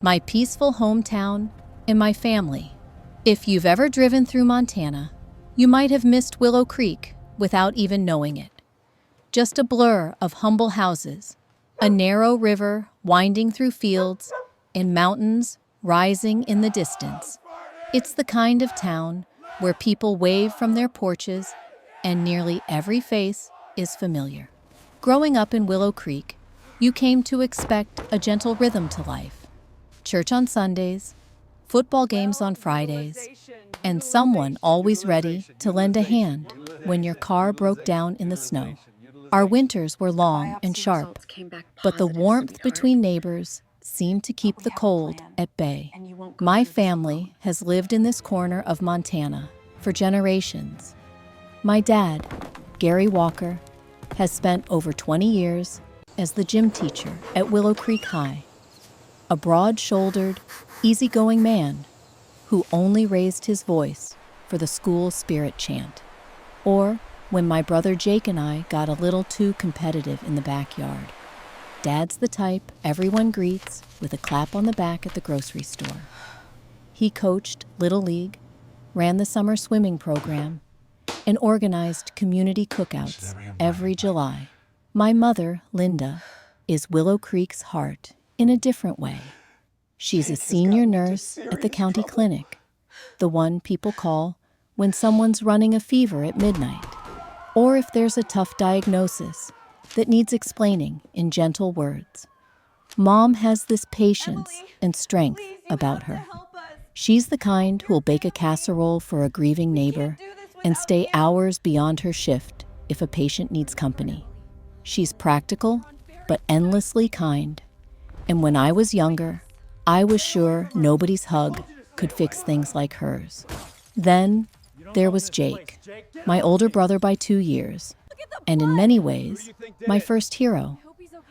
my peaceful hometown, and my family. If you've ever driven through Montana, you might have missed Willow Creek without even knowing it. Just a blur of humble houses, a narrow river winding through fields, and mountains rising in the distance. It's the kind of town where people wave from their porches and nearly every face is familiar. Growing up in Willow Creek, you came to expect a gentle rhythm to life. Church on Sundays, football games on Fridays, and someone always ready to lend a hand when your car broke down in the snow. Our winters were long and sharp, but the warmth between neighbors seemed to keep the cold at bay. My family has lived in this corner of Montana for generations. My dad, Gary Walker, has spent over 20 years as the gym teacher at Willow Creek High, a broad-shouldered, easygoing man who only raised his voice for the school spirit chant, or when my brother Jake and I got a little too competitive in the backyard. Dad's the type everyone greets with a clap on the back at the grocery store. He coached Little League, ran the summer swimming program, and organized community cookouts every July. My mother, Linda, is Willow Creek's heart in a different way. She's a senior nurse at the county clinic, the one people call when someone's running a fever at midnight, or if there's a tough diagnosis that needs explaining in gentle words. Mom has this patience and strength about her. She's the kind who'll bake a casserole for a grieving neighbor and stay hours beyond her shift if a patient needs company. She's practical, but endlessly kind. And when I was younger, I was sure nobody's hug could fix things like hers. Then there was Jake, my older brother by 2 years, and in many ways, my first hero.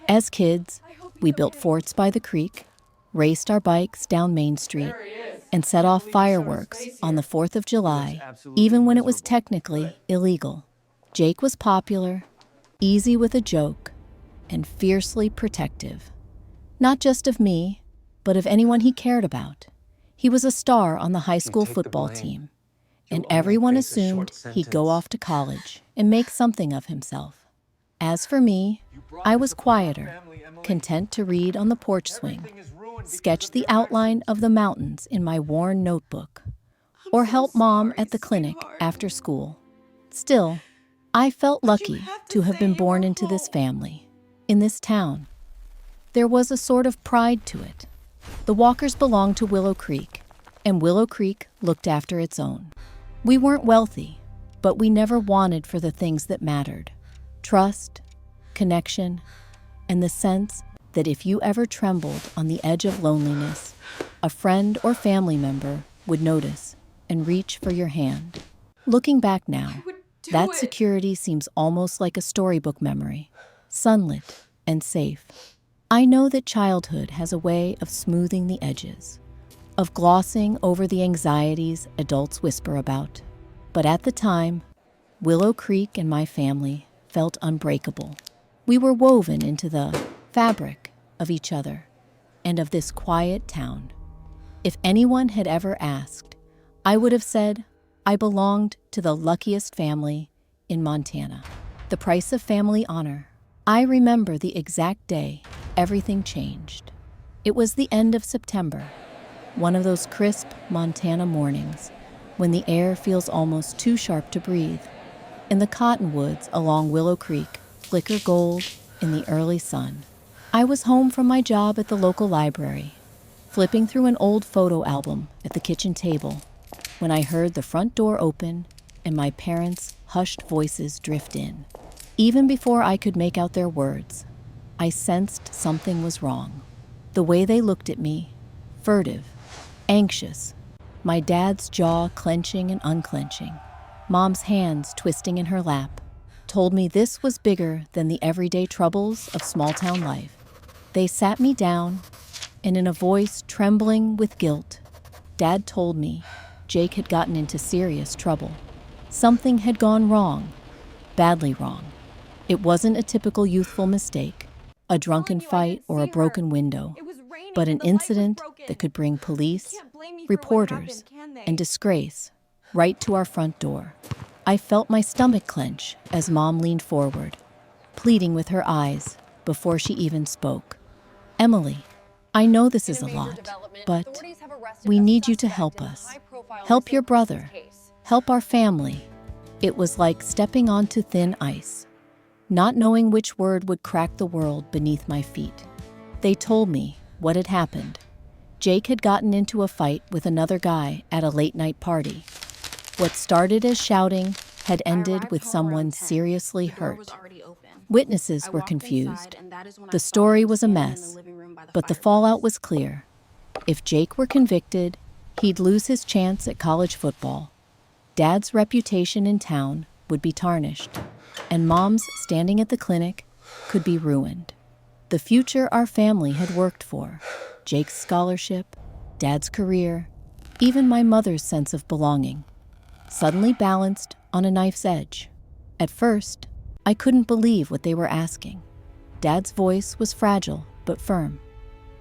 As kids, we built forts by the creek, raced our bikes down Main Street, and set off fireworks on the 4th of July, even when it was technically illegal. Jake was popular, easy with a joke, and fiercely protective. Not just of me, but of anyone he cared about. He was a star on the high school football team, and everyone assumed he'd go off to college and make something of himself. As for me, I was quieter, content to read on the porch swing, sketch the outline of the mountains in my worn notebook, or help Mom at the clinic after school. Still, I felt lucky to have been born into this family, in this town. There was a sort of pride to it. The Walkers belonged to Willow Creek, and Willow Creek looked after its own. We weren't wealthy, but we never wanted for the things that mattered: trust, connection, and the sense that if you ever trembled on the edge of loneliness, a friend or family member would notice and reach for your hand. Looking back now, that security seems almost like a storybook memory, sunlit and safe. I know that childhood has a way of smoothing the edges, of glossing over the anxieties adults whisper about. But at the time, Willow Creek and my family felt unbreakable. We were woven into the fabric of each other and of this quiet town. If anyone had ever asked, I would have said I belonged to the luckiest family in Montana. The price of family honor. I remember the exact day everything changed. It was the end of September, one of those crisp Montana mornings when the air feels almost too sharp to breathe, and the cottonwoods along Willow Creek flicker gold in the early sun. I was home from my job at the local library, flipping through an old photo album at the kitchen table, when I heard the front door open and my parents' hushed voices drift in. Even before I could make out their words, I sensed something was wrong. The way they looked at me, furtive, anxious, my dad's jaw clenching and unclenching, Mom's hands twisting in her lap, told me this was bigger than the everyday troubles of small-town life. They sat me down, and in a voice trembling with guilt, Dad told me Jake had gotten into serious trouble. Something had gone wrong, badly wrong. It wasn't a typical youthful mistake, a drunken fight or a broken window. but an incident that could bring police, reporters, and disgrace right to our front door. I felt my stomach clench as Mom leaned forward, pleading with her eyes before she even spoke. Emily, I know this is a lot, but we need you to help us. Help your brother. Help our family. It was like stepping onto thin ice, not knowing which word would crack the world beneath my feet. They told me what had happened. Jake had gotten into a fight with another guy at a late-night party. What started as shouting had ended with someone seriously hurt. Witnesses were confused. The story was a mess, but the fallout was clear. If Jake were convicted, he'd lose his chance at college football. Dad's reputation in town would be tarnished, and Mom's standing at the clinic could be ruined. The future our family had worked for, Jake's scholarship, Dad's career, even my mother's sense of belonging, suddenly balanced on a knife's edge. At first, I couldn't believe what they were asking. Dad's voice was fragile but firm.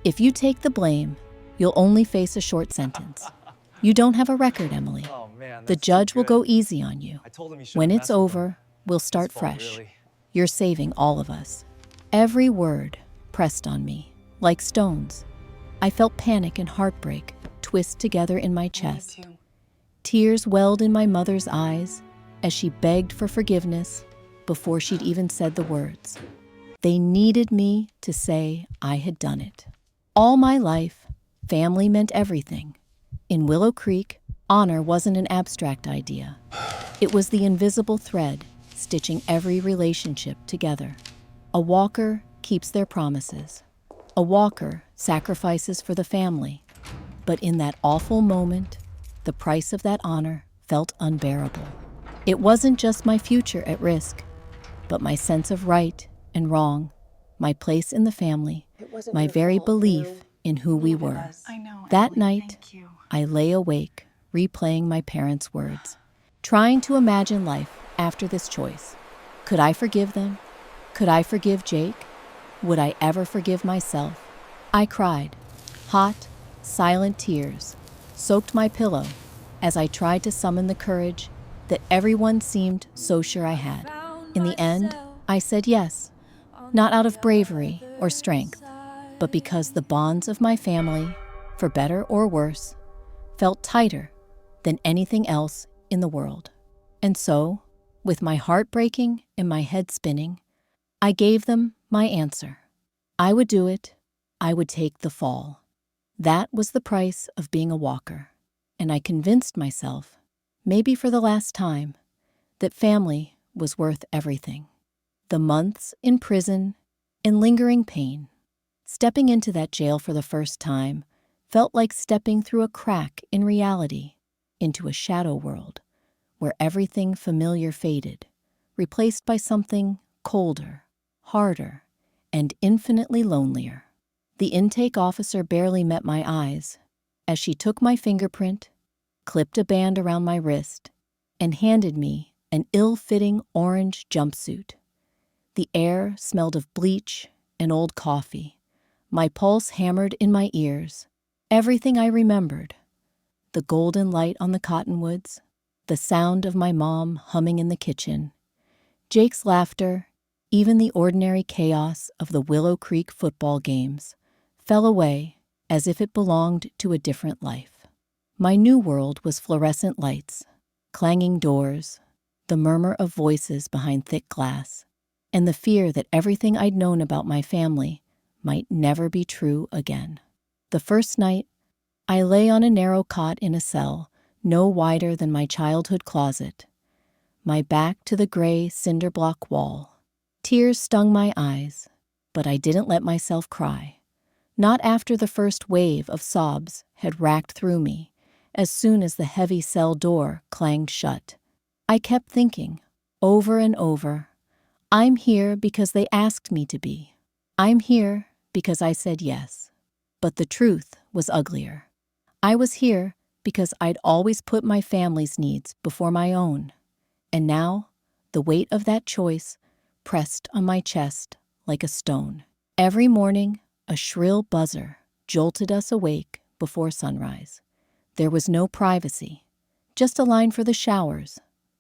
If you take the blame, you'll only face a short sentence. You don't have a record, Emily. The judge will go easy on you. When it's over, we'll start fresh. You're saving all of us. Every word pressed on me, like stones. I felt panic and heartbreak twist together in my chest. Tears welled in my mother's eyes as she begged for forgiveness before she'd even said the words. They needed me to say I had done it. All my life, family meant everything. In Willow Creek, honor wasn't an abstract idea. It was the invisible thread stitching every relationship together. A walker keeps their promises. A walker sacrifices for the family. But in that awful moment, the price of that honor felt unbearable. It wasn't just my future at risk, but my sense of right and wrong, my place in the family, my very belief in who we were. That night, I lay awake, replaying my parents' words, trying to imagine life after this choice. Could I forgive them? Could I forgive Jake? Would I ever forgive myself? I cried, hot, silent tears soaked my pillow as I tried to summon the courage that everyone seemed so sure I had. In the end, I said yes, not out of bravery or strength, but because the bonds of my family, for better or worse, felt tighter than anything else in the world. And so, with my heart breaking and my head spinning, I gave them my answer. I would do it. I would take the fall. That was the price of being a walker. And I convinced myself, maybe for the last time, that family was worth everything. The months in prison and lingering pain. Stepping into that jail for the first time felt like stepping through a crack in reality into a shadow world where everything familiar faded, replaced by something colder, harder, and infinitely lonelier. The intake officer barely met my eyes as she took my fingerprint, clipped a band around my wrist, and handed me an ill-fitting orange jumpsuit. The air smelled of bleach and old coffee. My pulse hammered in my ears. Everything I remembered. The golden light on the cottonwoods, the sound of my mom humming in the kitchen, Jake's laughter, even the ordinary chaos of the Willow Creek football games, fell away as if it belonged to a different life. My new world was fluorescent lights, clanging doors, the murmur of voices behind thick glass, and the fear that everything I'd known about my family might never be true again. The first night, I lay on a narrow cot in a cell no wider than my childhood closet, my back to the gray cinder block wall. Tears stung my eyes, but I didn't let myself cry. Not after the first wave of sobs had racked through me as soon as the heavy cell door clanged shut. I kept thinking, over and over, I'm here because they asked me to be. I'm here because I said yes. But the truth was uglier. I was here because I'd always put my family's needs before my own. And now, the weight of that choice pressed on my chest like a stone. Every morning, a shrill buzzer jolted us awake before sunrise. There was no privacy, just a line for the showers,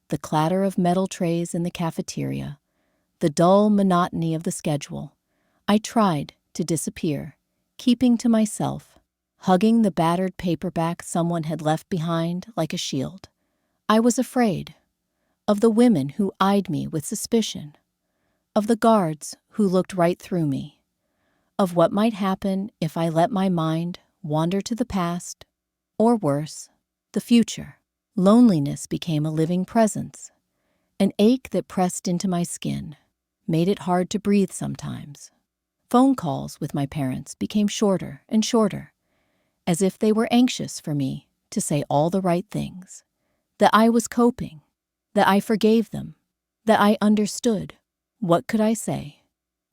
the clatter of metal trays in the cafeteria, the dull monotony of the schedule. I tried to disappear, keeping to myself, hugging the battered paperback someone had left behind like a shield. I was afraid of the women who eyed me with suspicion, of the guards who looked right through me, of what might happen if I let my mind wander to the past, or worse, the future. Loneliness became a living presence, an ache that pressed into my skin, made it hard to breathe sometimes. Phone calls with my parents became shorter and shorter, as if they were anxious for me to say all the right things, that I was coping, that I forgave them, that I understood. What could I say?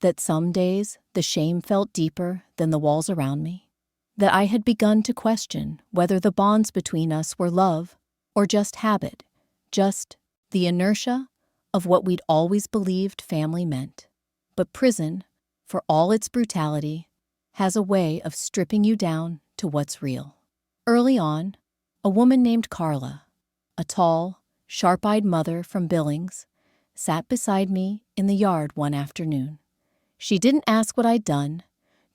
That some days the shame felt deeper than the walls around me? That I had begun to question whether the bonds between us were love or just habit, just the inertia of what we'd always believed family meant. But prison, for all its brutality, has a way of stripping you down to what's real. Early on, a woman named Carla, a tall, sharp-eyed mother from Billings, sat beside me in the yard one afternoon. She didn't ask what I'd done,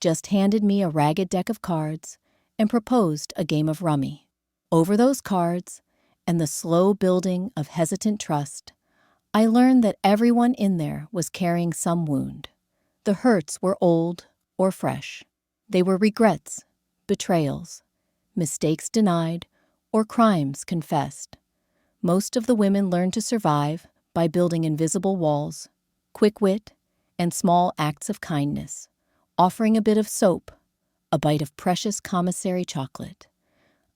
just handed me a ragged deck of cards and proposed a game of rummy. Over those cards, and the slow building of hesitant trust, I learned that everyone in there was carrying some wound. The hurts were old or fresh. They were regrets, betrayals, mistakes denied, or crimes confessed. Most of the women learned to survive by building invisible walls, quick wit, and small acts of kindness, offering a bit of soap, a bite of precious commissary chocolate,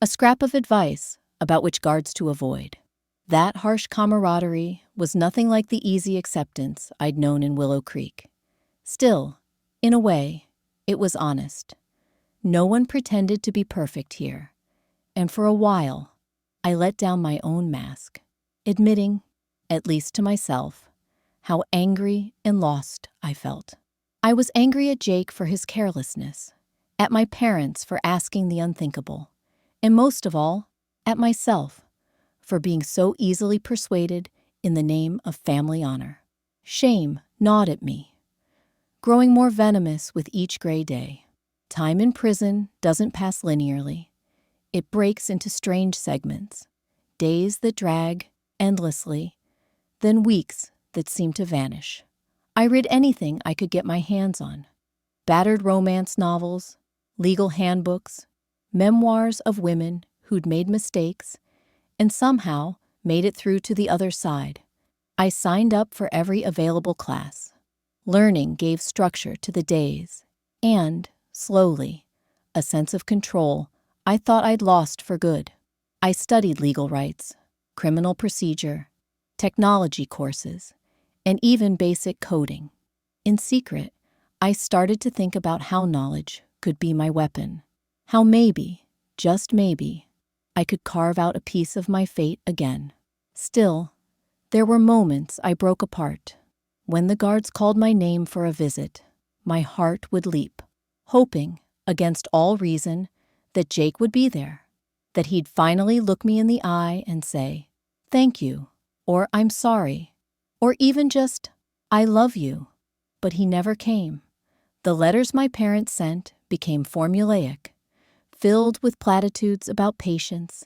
a scrap of advice about which guards to avoid. That harsh camaraderie was nothing like the easy acceptance I'd known in Willow Creek. Still, in a way, it was honest. No one pretended to be perfect here, and for a while, I let down my own mask, admitting, at least to myself, how angry and lost I felt. I was angry at Jake for his carelessness, at my parents for asking the unthinkable, and most of all, at myself for being so easily persuaded in the name of family honor. Shame gnawed at me, growing more venomous with each gray day. Time in prison doesn't pass linearly. It breaks into strange segments, days that drag endlessly, then weeks that seem to vanish. I read anything I could get my hands on. Battered romance novels, legal handbooks, memoirs of women who'd made mistakes and somehow made it through to the other side. I signed up for every available class. Learning gave structure to the days, and, slowly, a sense of control I thought I'd lost for good. I studied legal rights, criminal procedure, technology courses, and even basic coding. In secret, I started to think about how knowledge could be my weapon, how maybe, just maybe, I could carve out a piece of my fate again. Still, there were moments I broke apart. When the guards called my name for a visit, my heart would leap, hoping, against all reason, that Jake would be there, that he'd finally look me in the eye and say, "Thank you," or "I'm sorry," or even just, "I love you." But he never came. The letters my parents sent became formulaic, filled with platitudes about patience,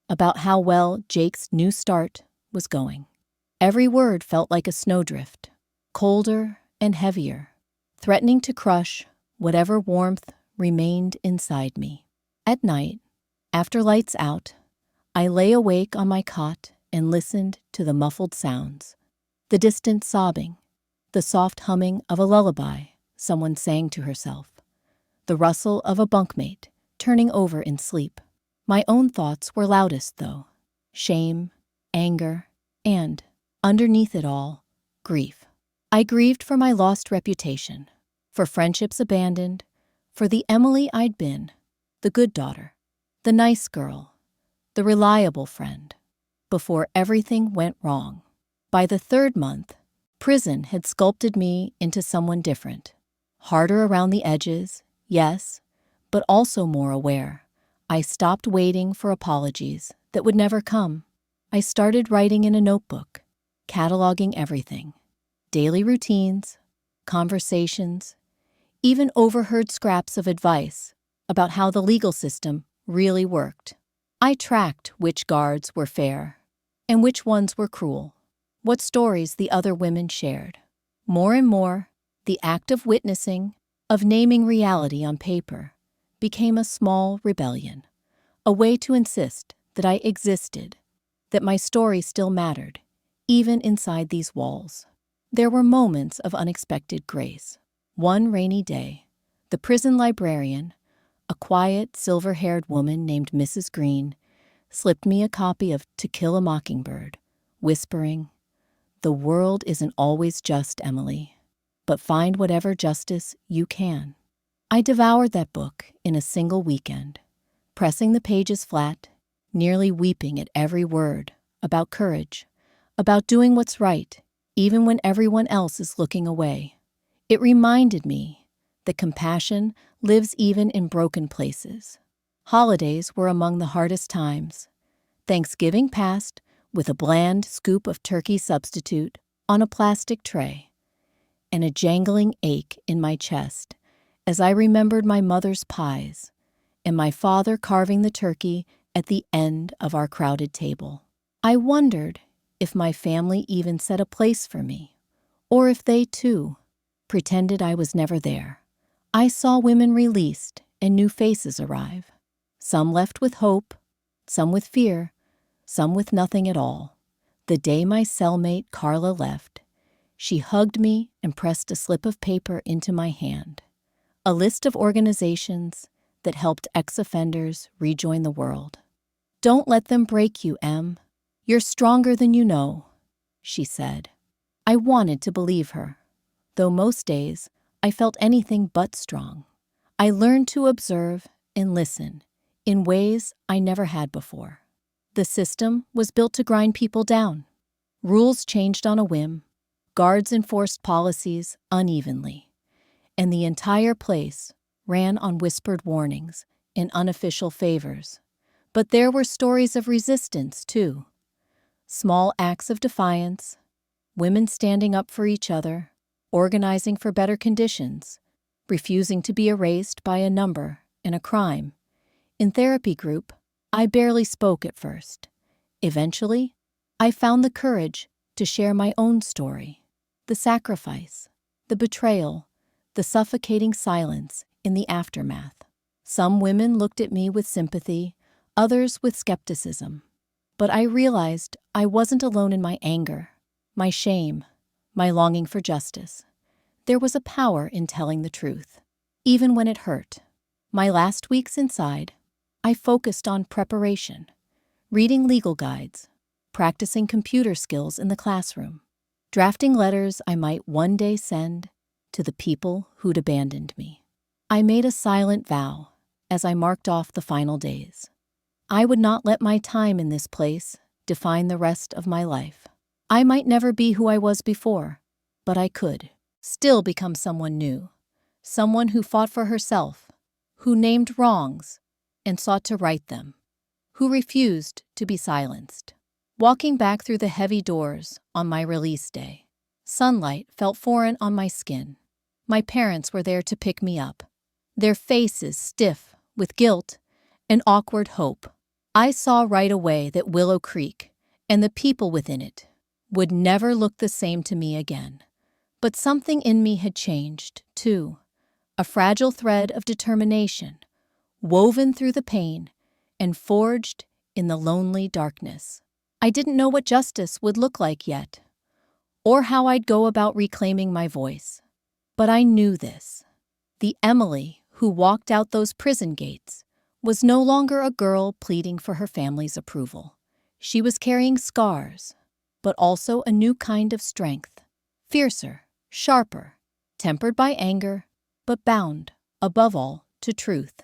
about how well Jake's new start was going. Every word felt like a snowdrift, colder and heavier, threatening to crush whatever warmth remained inside me. At night, after lights out, I lay awake on my cot and listened to the muffled sounds, the distant sobbing, the soft humming of a lullaby someone sang to herself, the rustle of a bunkmate turning over in sleep. My own thoughts were loudest, though. Shame, anger, and, underneath it all, grief. I grieved for my lost reputation, for friendships abandoned, for the Emily I'd been, the good daughter, the nice girl, the reliable friend, before everything went wrong. By the third month, prison had sculpted me into someone different. Harder around the edges, yes, but also more aware. I stopped waiting for apologies that would never come. I started writing in a notebook, cataloging everything: daily routines, conversations, even overheard scraps of advice about how the legal system really worked. I tracked which guards were fair and which ones were cruel, what stories the other women shared. More and more, the act of witnessing, of naming reality on paper, became a small rebellion, a way to insist that I existed, that my story still mattered, even inside these walls. There were moments of unexpected grace. One rainy day, the prison librarian, a quiet, silver-haired woman named Mrs. Green, slipped me a copy of To Kill a Mockingbird, whispering, "The world isn't always just, Emily, but find whatever justice you can." I devoured that book in a single weekend, pressing the pages flat, nearly weeping at every word, about courage, about doing what's right, even when everyone else is looking away. It reminded me that compassion lives even in broken places. Holidays were among the hardest times. Thanksgiving passed with a bland scoop of turkey substitute on a plastic tray, and a jangling ache in my chest as I remembered my mother's pies and my father carving the turkey at the end of our crowded table. I wondered if my family even set a place for me, or if they, too, pretended I was never there. I saw women released and new faces arrive. Some left with hope, some with fear, some with nothing at all. The day my cellmate Carla left, she hugged me and pressed a slip of paper into my hand. A list of organizations that helped ex-offenders rejoin the world. "Don't let them break you, Em. You're stronger than you know," she said. I wanted to believe her, though most days I felt anything but strong. I learned to observe and listen in ways I never had before. The system was built to grind people down. Rules changed on a whim. Guards enforced policies unevenly. And the entire place ran on whispered warnings and unofficial favors. But there were stories of resistance, too. Small acts of defiance, women standing up for each other, organizing for better conditions, refusing to be erased by a number and a crime. In therapy group, I barely spoke at first. Eventually, I found the courage to share my own story, the sacrifice, the betrayal, the suffocating silence in the aftermath. Some women looked at me with sympathy, others with skepticism. But I realized I wasn't alone in my anger, my shame, my longing for justice. There was a power in telling the truth, even when it hurt. My last weeks inside, I focused on preparation, reading legal guides, practicing computer skills in the classroom, drafting letters I might one day send to the people who'd abandoned me. I made a silent vow as I marked off the final days. I would not let my time in this place define the rest of my life. I might never be who I was before, but I could still become someone new, someone who fought for herself, who named wrongs and sought to right them, who refused to be silenced. Walking back through the heavy doors on my release day, sunlight felt foreign on my skin. My parents were there to pick me up, their faces stiff with guilt and awkward hope. I saw right away that Willow Creek and the people within it would never look the same to me again. But something in me had changed, too. A fragile thread of determination, woven through the pain and forged in the lonely darkness. I didn't know what justice would look like yet, or how I'd go about reclaiming my voice. But I knew this. The Emily who walked out those prison gates was no longer a girl pleading for her family's approval. She was carrying scars, but also a new kind of strength, fiercer, sharper, tempered by anger, but bound, above all, to truth.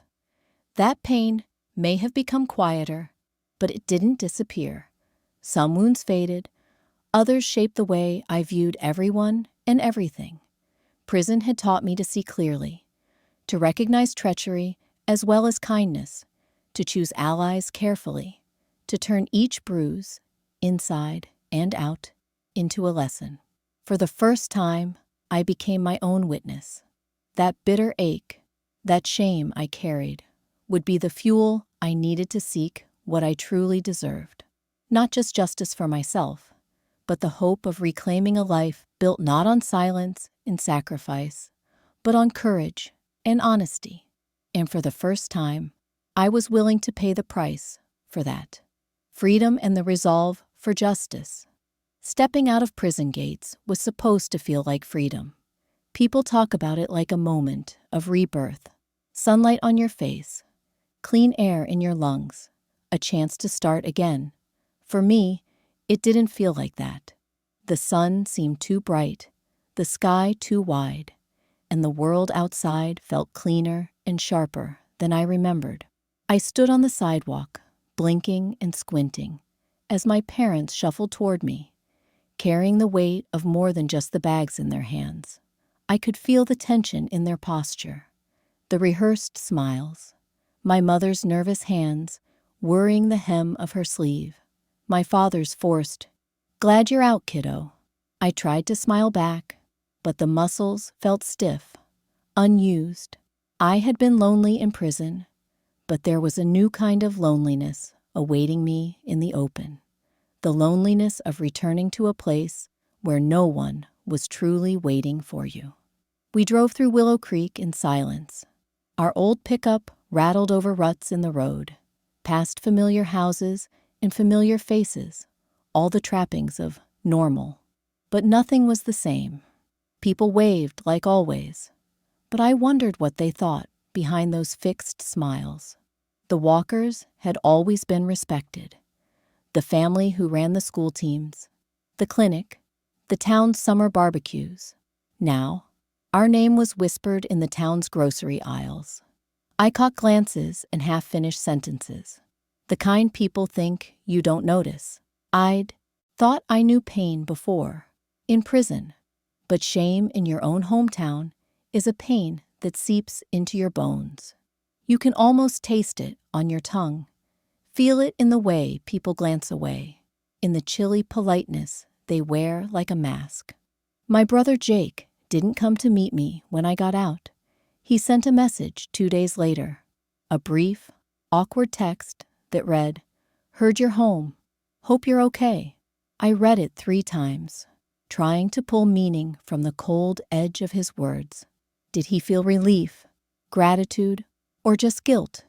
That pain may have become quieter, but it didn't disappear. Some wounds faded, others shaped the way I viewed everyone and everything. Prison had taught me to see clearly, to recognize treachery as well as kindness, to choose allies carefully, to turn each bruise, inside and out, into a lesson. For the first time, I became my own witness. That bitter ache, that shame I carried, would be the fuel I needed to seek what I truly deserved. Not just justice for myself, but the hope of reclaiming a life built not on silence and sacrifice, but on courage and honesty. And for the first time, I was willing to pay the price for that. Freedom and the resolve for justice. Stepping out of prison gates was supposed to feel like freedom. People talk about it like a moment of rebirth. Sunlight on your face, clean air in your lungs, a chance to start again. For me, it didn't feel like that. The sun seemed too bright, the sky too wide, and the world outside felt cleaner and sharper than I remembered. I stood on the sidewalk, blinking and squinting, as my parents shuffled toward me, carrying the weight of more than just the bags in their hands. I could feel the tension in their posture, the rehearsed smiles, my mother's nervous hands worrying the hem of her sleeve, my father's forced, "Glad you're out, kiddo." I tried to smile back, but the muscles felt stiff, unused. I had been lonely in prison, but there was a new kind of loneliness awaiting me in the open. The loneliness of returning to a place where no one was truly waiting for you. We drove through Willow Creek in silence. Our old pickup rattled over ruts in the road, past familiar houses and familiar faces, all the trappings of normal. But nothing was the same. People waved like always, but I wondered what they thought behind those fixed smiles. The Walkers had always been respected. The family who ran the school teams, the clinic, the town's summer barbecues. Now, our name was whispered in the town's grocery aisles. I caught glances and half-finished sentences. The kind people think you don't notice. I'd thought I knew pain before, in prison, but shame in your own hometown is a pain that seeps into your bones. You can almost taste it on your tongue. Feel it in the way people glance away, in the chilly politeness they wear like a mask. My brother Jake didn't come to meet me when I got out. He sent a message 2 days later, a brief, awkward text that read, "Heard you're home. Hope you're okay." I read it 3 times, trying to pull meaning from the cold edge of his words. Did he feel relief, gratitude, or just guilt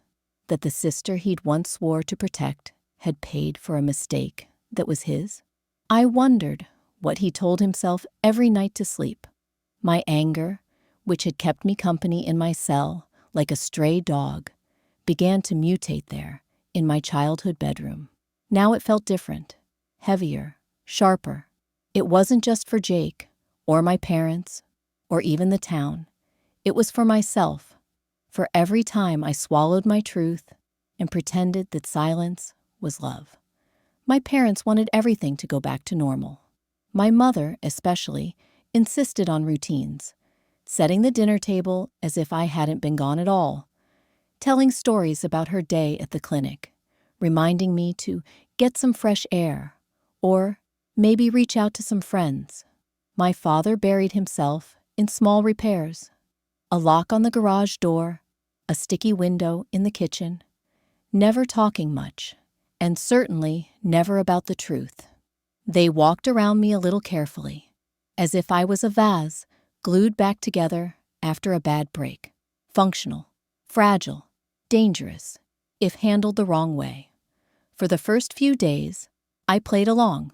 that the sister he'd once swore to protect had paid for a mistake that was his? I wondered what he told himself every night to sleep. My anger, which had kept me company in my cell like a stray dog, began to mutate there in my childhood bedroom. Now it felt different, heavier, sharper. It wasn't just for Jake, or my parents, or even the town. It was for myself, for every time I swallowed my truth and pretended that silence was love. My parents wanted everything to go back to normal. My mother, especially, insisted on routines, setting the dinner table as if I hadn't been gone at all, telling stories about her day at the clinic, reminding me to get some fresh air, or maybe reach out to some friends. My father buried himself in small repairs, a lock on the garage door, a sticky window in the kitchen, never talking much, and certainly never about the truth. They walked around me a little carefully, as if I was a vase glued back together after a bad break, functional, fragile, dangerous, if handled the wrong way. For the first few days, I played along.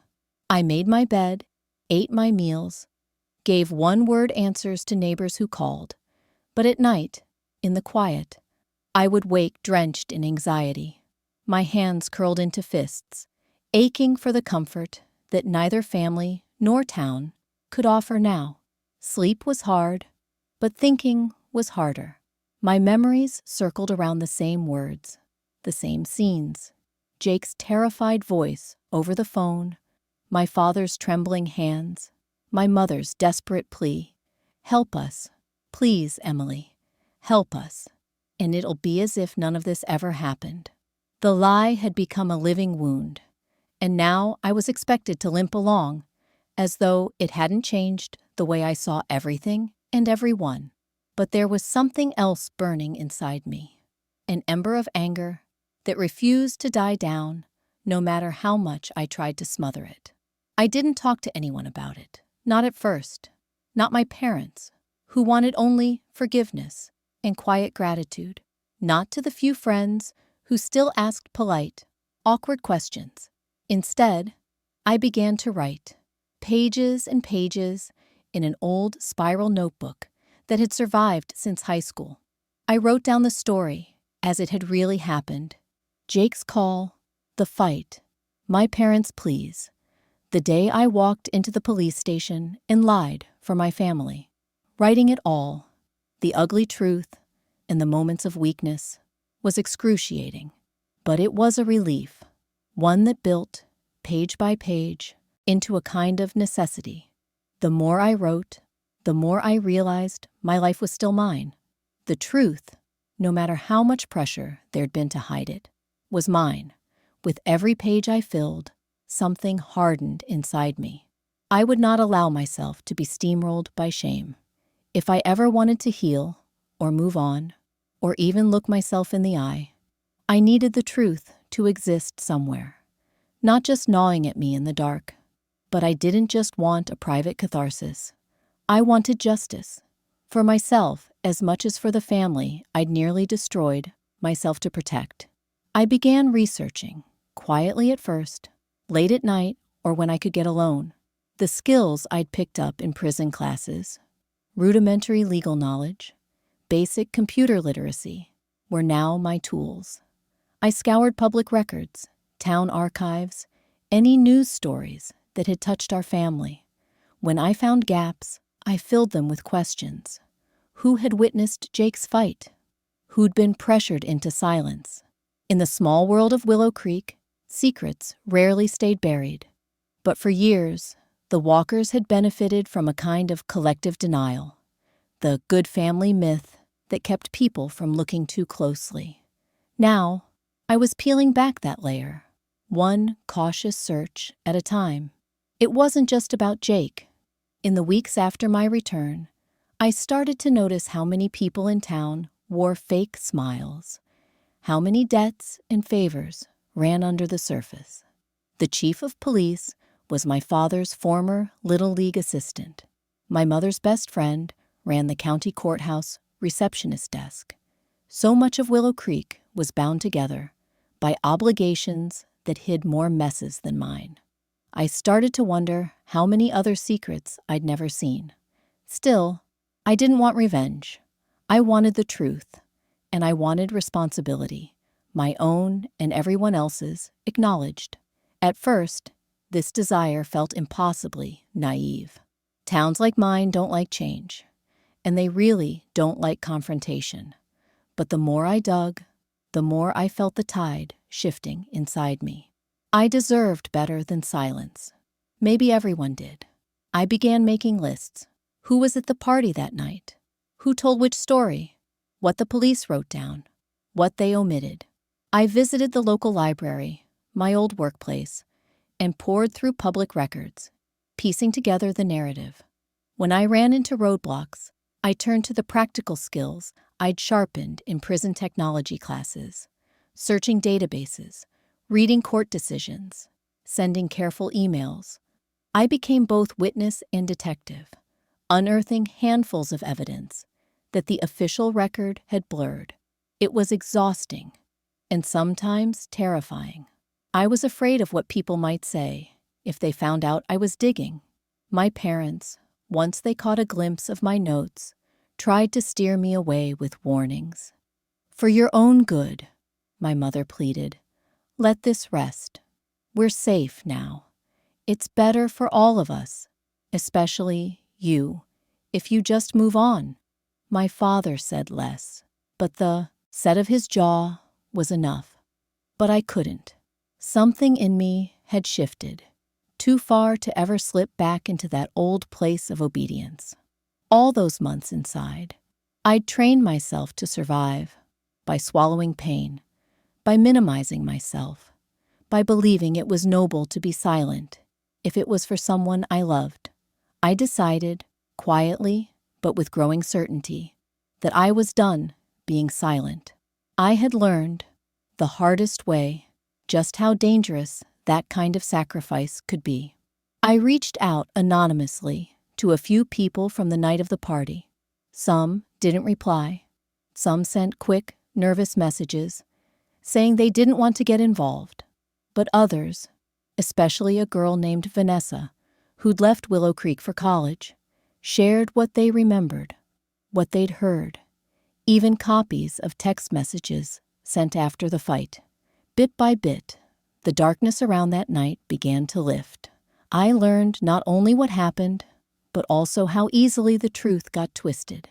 I made my bed, ate my meals, gave one-word answers to neighbors who called. But at night, in the quiet, I would wake drenched in anxiety, my hands curled into fists, aching for the comfort that neither family nor town could offer now. Sleep was hard, but thinking was harder. My memories circled around the same words, the same scenes. Jake's terrified voice over the phone, my father's trembling hands, my mother's desperate plea, "Help us. Please, Emily. Help us." and it'll be as if none of this ever happened. The lie had become a living wound, and now I was expected to limp along, as though it hadn't changed the way I saw everything and everyone. But there was something else burning inside me, an ember of anger that refused to die down, no matter how much I tried to smother it. I didn't talk to anyone about it, not at first, not my parents, who wanted only forgiveness and quiet gratitude, not to the few friends who still asked polite, awkward questions. Instead, I began to write, pages and pages, in an old spiral notebook that had survived since high school. I wrote down the story as it had really happened. Jake's call, the fight, my parents' pleas, the day I walked into the police station and lied for my family. Writing it all, the ugly truth and the moments of weakness, was excruciating. But it was a relief, one that built, page by page, into a kind of necessity. The more I wrote, the more I realized my life was still mine. The truth, no matter how much pressure there'd been to hide it, was mine. With every page I filled, something hardened inside me. I would not allow myself to be steamrolled by shame. If I ever wanted to heal, or move on, or even look myself in the eye, I needed the truth to exist somewhere, not just gnawing at me in the dark. But I didn't just want a private catharsis. I wanted justice, for myself as much as for the family I'd nearly destroyed myself to protect. I began researching, quietly at first, late at night or when I could get alone. The skills I'd picked up in prison classes, rudimentary legal knowledge, basic computer literacy, were now my tools. I scoured public records, town archives, any news stories that had touched our family. When I found gaps, I filled them with questions. Who had witnessed Jake's fight? Who'd been pressured into silence? In the small world of Willow Creek, secrets rarely stayed buried. But for years, the Walkers had benefited from a kind of collective denial, the good family myth that kept people from looking too closely. Now, I was peeling back that layer, one cautious search at a time. It wasn't just about Jake. In the weeks after my return, I started to notice how many people in town wore fake smiles, how many debts and favors ran under the surface. The chief of police was my father's former Little League assistant. My mother's best friend ran the county courthouse receptionist desk. So much of Willow Creek was bound together by obligations that hid more messes than mine. I started to wonder how many other secrets I'd never seen. Still, I didn't want revenge. I wanted the truth, and I wanted responsibility, my own and everyone else's, acknowledged. At first, this desire felt impossibly naive. Towns like mine don't like change, and they really don't like confrontation. But the more I dug, the more I felt the tide shifting inside me. I deserved better than silence. Maybe everyone did. I began making lists. Who was at the party that night? Who told which story? What the police wrote down? What they omitted? I visited the local library, my old workplace, and pored through public records, piecing together the narrative. When I ran into roadblocks, I turned to the practical skills I'd sharpened in prison technology classes, searching databases, reading court decisions, sending careful emails. I became both witness and detective, unearthing handfuls of evidence that the official record had blurred. It was exhausting and sometimes terrifying. I was afraid of what people might say if they found out I was digging. My parents, once they caught a glimpse of my notes, tried to steer me away with warnings. "For your own good," my mother pleaded, "let this rest. We're safe now. It's better for all of us, especially you, if you just move on." My father said less, but the set of his jaw was enough. But I couldn't. Something in me had shifted, too far to ever slip back into that old place of obedience. All those months inside, I'd trained myself to survive. by swallowing pain, by minimizing myself, by believing it was noble to be silent if it was for someone I loved. I decided, quietly but with growing certainty, that I was done being silent. I had learned, the hardest way, just how dangerous that kind of sacrifice could be. I reached out anonymously to a few people from the night of the party. Some didn't reply. Some sent quick, nervous messages saying they didn't want to get involved. But others, especially a girl named Vanessa, who'd left Willow Creek for college, shared what they remembered, what they'd heard, even copies of text messages sent after the fight. Bit by bit, the darkness around that night began to lift. I learned not only what happened, but also how easily the truth got twisted,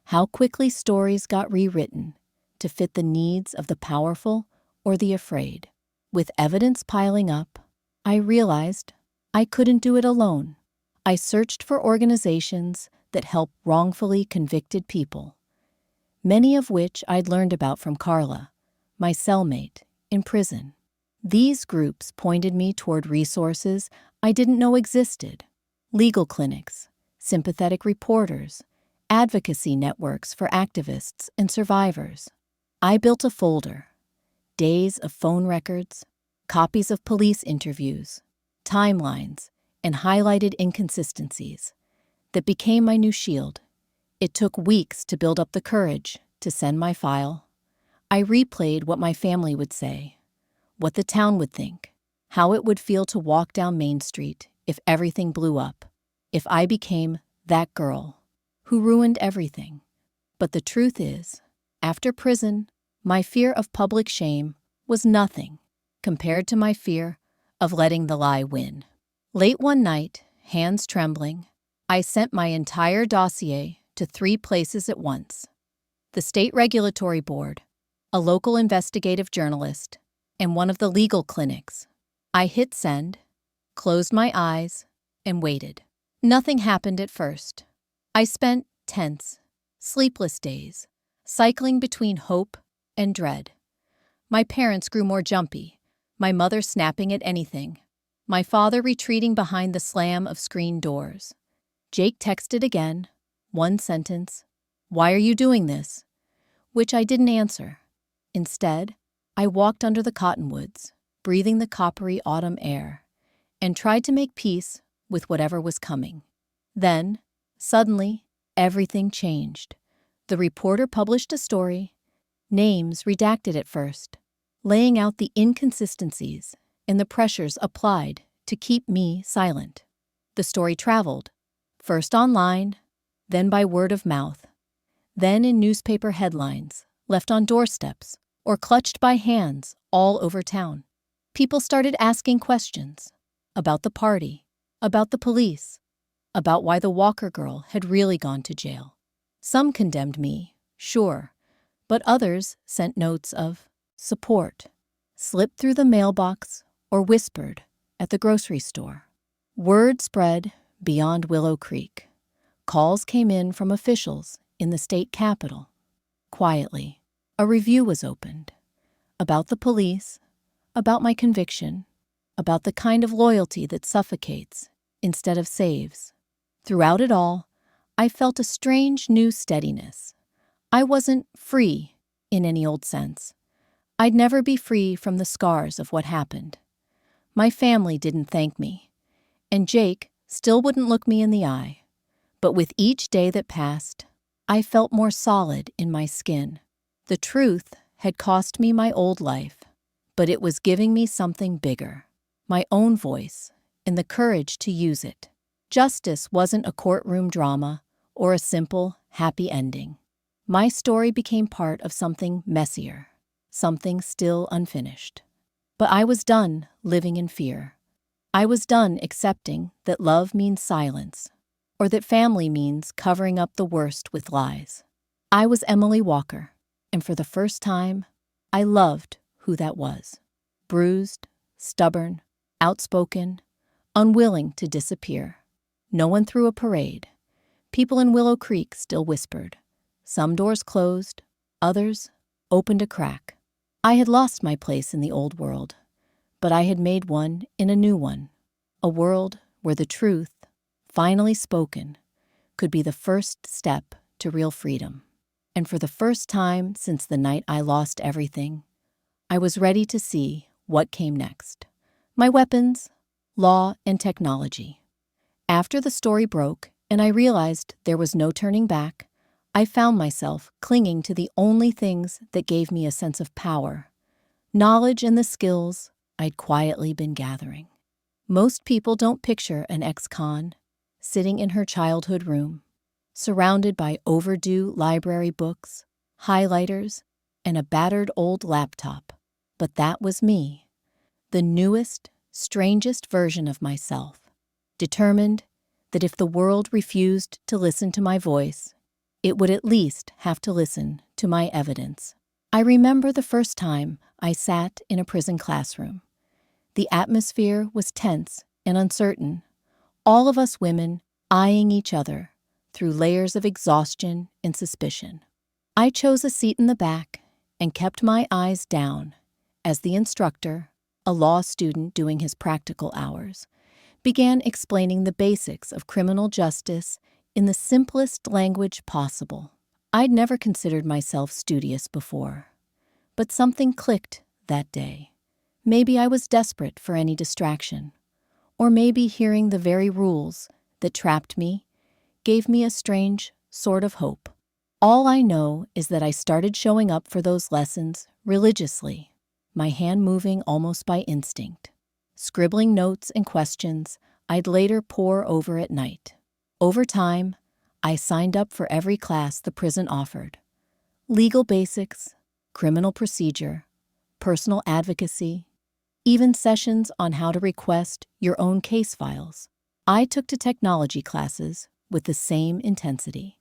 how quickly stories got rewritten to fit the needs of the powerful or the afraid. With evidence piling up, I realized I couldn't do it alone. I searched for organizations that help wrongfully convicted people, many of which I'd learned about from Carla, my cellmate, in prison. These groups pointed me toward resources I didn't know existed: legal clinics, sympathetic reporters, advocacy networks for activists and survivors. I built a folder: days of phone records, copies of police interviews, timelines, and highlighted inconsistencies that became my new shield. It took weeks to build up the courage to send my file. I replayed what my family would say, what the town would think, how it would feel to walk down Main Street if everything blew up, if I became that girl who ruined everything. But the truth is, after prison, my fear of public shame was nothing compared to my fear of letting the lie win. Late one night, hands trembling, I sent my entire dossier to 3 places at once: the State Regulatory Board, a local investigative journalist, and one of the legal clinics. I hit send, closed my eyes, and waited. Nothing happened at first. I spent tense, sleepless days, cycling between hope and dread. My parents grew more jumpy, my mother snapping at anything, my father retreating behind the slam of screen doors. Jake texted again, one sentence: "Why are you doing this?" which I didn't answer. Instead, I walked under the cottonwoods, breathing the coppery autumn air, and tried to make peace with whatever was coming. Then, suddenly, everything changed. The reporter published a story, names redacted at first, laying out the inconsistencies and the pressures applied to keep me silent. The story traveled, first online, then by word of mouth, then in newspaper headlines, left on doorsteps, or clutched by hands all over town. People started asking questions about the party, about the police, about why the Walker girl had really gone to jail. Some condemned me, sure, but others sent notes of support, slipped through the mailbox, or whispered at the grocery store. Word spread beyond Willow Creek. Calls came in from officials in the state capitol. Quietly, a review was opened about the police, about my conviction, about the kind of loyalty that suffocates instead of saves. Throughout it all, I felt a strange new steadiness. I wasn't free in any old sense. I'd never be free from the scars of what happened. My family didn't thank me, and Jake still wouldn't look me in the eye. But with each day that passed, I felt more solid in my skin. The truth had cost me my old life, but it was giving me something bigger: my own voice and the courage to use it. Justice wasn't a courtroom drama or a simple, happy ending. My story became part of something messier, something still unfinished. But I was done living in fear. I was done accepting that love means silence, or that family means covering up the worst with lies. I was Emily Walker, and for the first time, I loved who that was. Bruised, stubborn, outspoken, unwilling to disappear. No one threw a parade. People in Willow Creek still whispered. Some doors closed, others opened a crack. I had lost my place in the old world, but I had made one in a new one. A world where the truth, finally spoken, could be the first step to real freedom. And for the first time since the night I lost everything, I was ready to see what came next. My weapons, law, and technology. After the story broke and I realized there was no turning back, I found myself clinging to the only things that gave me a sense of power, knowledge and the skills I'd quietly been gathering. Most people don't picture an ex-con sitting in her childhood room, surrounded by overdue library books, highlighters, and a battered old laptop. But that was me, the newest, strangest version of myself, determined that if the world refused to listen to my voice, it would at least have to listen to my evidence. I remember the first time I sat in a prison classroom. The atmosphere was tense and uncertain, all of us women eyeing each other through layers of exhaustion and suspicion. I chose a seat in the back and kept my eyes down as the instructor, a law student doing his practical hours, began explaining the basics of criminal justice in the simplest language possible. I'd never considered myself studious before, but something clicked that day. Maybe I was desperate for any distraction, or maybe hearing the very rules that trapped me gave me a strange sort of hope. All I know is that I started showing up for those lessons religiously, my hand moving almost by instinct, scribbling notes and questions I'd later pore over at night. Over time, I signed up for every class the prison offered: legal basics, criminal procedure, personal advocacy, even sessions on how to request your own case files. I took to technology classes with the same intensity.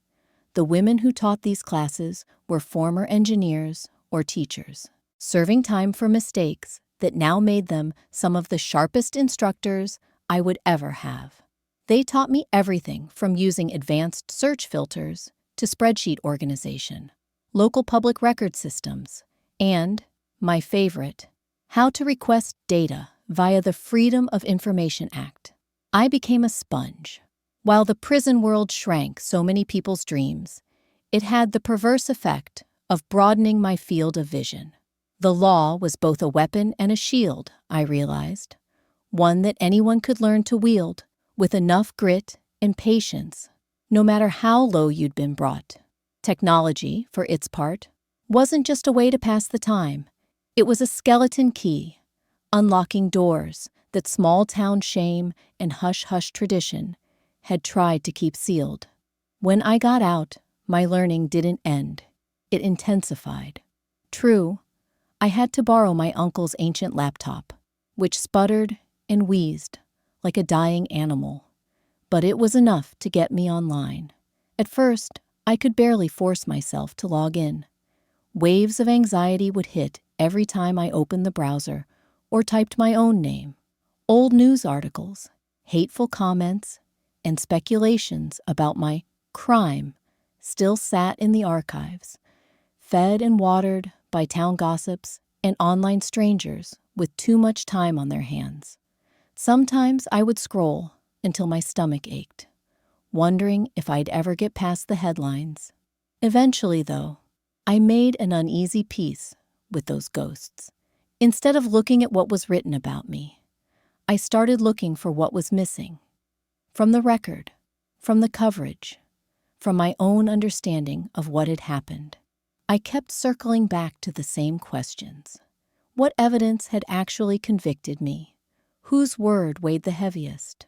The women who taught these classes were former engineers or teachers, serving time for mistakes that now made them some of the sharpest instructors I would ever have. They taught me everything from using advanced search filters to spreadsheet organization, local public record systems, and, my favorite, how to request data via the Freedom of Information Act. I became a sponge. While the prison world shrank so many people's dreams, it had the perverse effect of broadening my field of vision. The law was both a weapon and a shield, I realized, one that anyone could learn to wield with enough grit and patience, no matter how low you'd been brought. Technology, for its part, wasn't just a way to pass the time. It was a skeleton key, unlocking doors that small-town shame and hush-hush tradition had tried to keep sealed. When I got out, my learning didn't end. It intensified. True, I had to borrow my uncle's ancient laptop, which sputtered and wheezed like a dying animal. But it was enough to get me online. At first, I could barely force myself to log in. Waves of anxiety would hit every time I opened the browser or typed my own name. Old news articles, hateful comments, and speculations about my crime still sat in the archives, fed and watered by town gossips and online strangers with too much time on their hands. Sometimes I would scroll until my stomach ached, wondering if I'd ever get past the headlines. Eventually, though, I made an uneasy peace with those ghosts. Instead of looking at what was written about me, I started looking for what was missing. From the record, from the coverage, from my own understanding of what had happened. I kept circling back to the same questions. What evidence had actually convicted me? Whose word weighed the heaviest?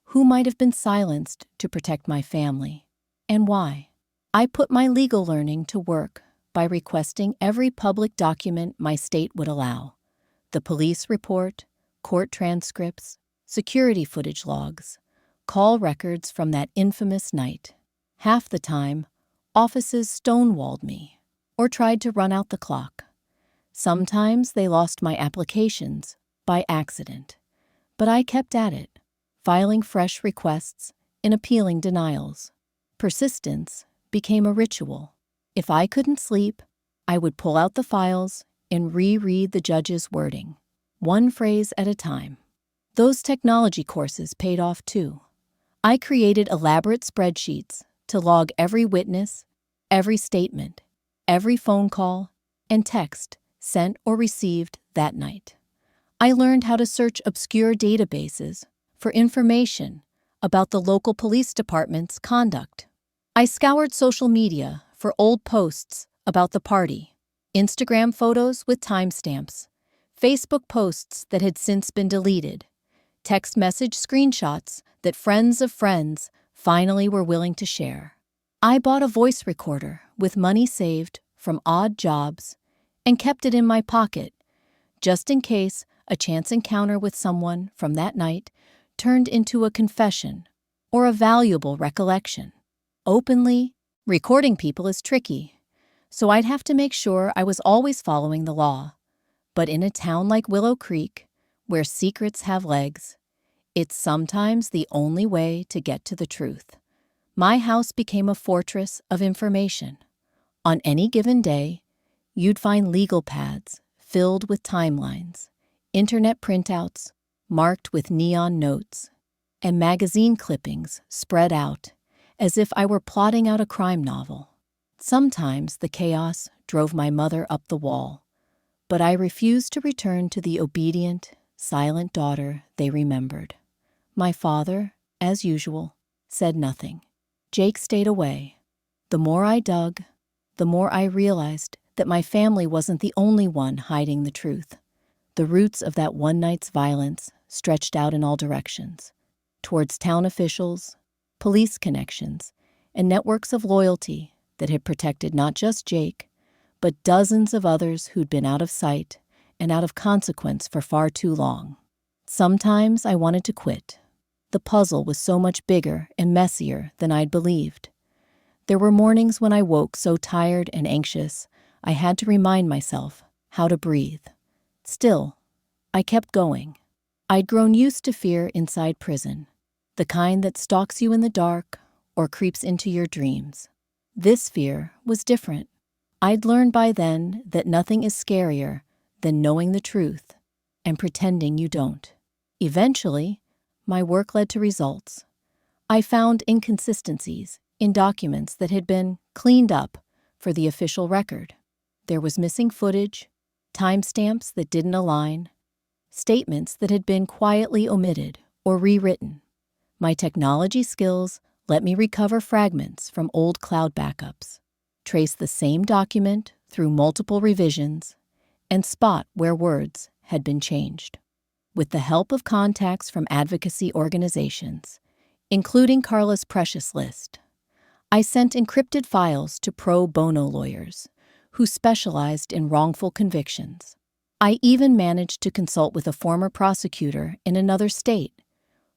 Who might have been silenced to protect my family? And why? I put my legal learning to work by requesting every public document my state would allow: the police report, court transcripts, security footage logs, call records from that infamous night. Half the time, offices stonewalled me or tried to run out the clock. Sometimes they lost my applications by accident, but I kept at it, filing fresh requests and appealing denials. Persistence became a ritual. If I couldn't sleep, I would pull out the files and reread the judge's wording, one phrase at a time. Those technology courses paid off too. I created elaborate spreadsheets to log every witness, every statement, every phone call, and text sent or received that night. I learned how to search obscure databases for information about the local police department's conduct. I scoured social media for old posts about the party, Instagram photos with timestamps, Facebook posts that had since been deleted, text message screenshots that friends of friends finally were willing to share. I bought a voice recorder with money saved from odd jobs and kept it in my pocket, just in case a chance encounter with someone from that night turned into a confession or a valuable recollection. Openly, recording people is tricky, so I'd have to make sure I was always following the law. But in a town like Willow Creek, where secrets have legs, it's sometimes the only way to get to the truth. My house became a fortress of information. On any given day, you'd find legal pads filled with timelines, internet printouts marked with neon notes, and magazine clippings spread out as if I were plotting out a crime novel. Sometimes the chaos drove my mother up the wall, but I refused to return to the obedient, silent daughter they remembered. My father, as usual, said nothing. Jake stayed away. The more I dug, the more I realized that my family wasn't the only one hiding the truth. The roots of that one night's violence stretched out in all directions, towards town officials, police connections, and networks of loyalty that had protected not just Jake, but dozens of others who'd been out of sight and out of consequence for far too long. Sometimes I wanted to quit. The puzzle was so much bigger and messier than I'd believed. There were mornings when I woke so tired and anxious, I had to remind myself how to breathe. Still, I kept going. I'd grown used to fear inside prison, the kind that stalks you in the dark or creeps into your dreams. This fear was different. I'd learned by then that nothing is scarier than knowing the truth and pretending you don't. Eventually, my work led to results. I found inconsistencies in documents that had been cleaned up for the official record. There was missing footage, timestamps that didn't align, statements that had been quietly omitted or rewritten. My technology skills let me recover fragments from old cloud backups, trace the same document through multiple revisions, and spot where words had been changed. With the help of contacts from advocacy organizations, including Carla's Precious List, I sent encrypted files to pro bono lawyers who specialized in wrongful convictions. I even managed to consult with a former prosecutor in another state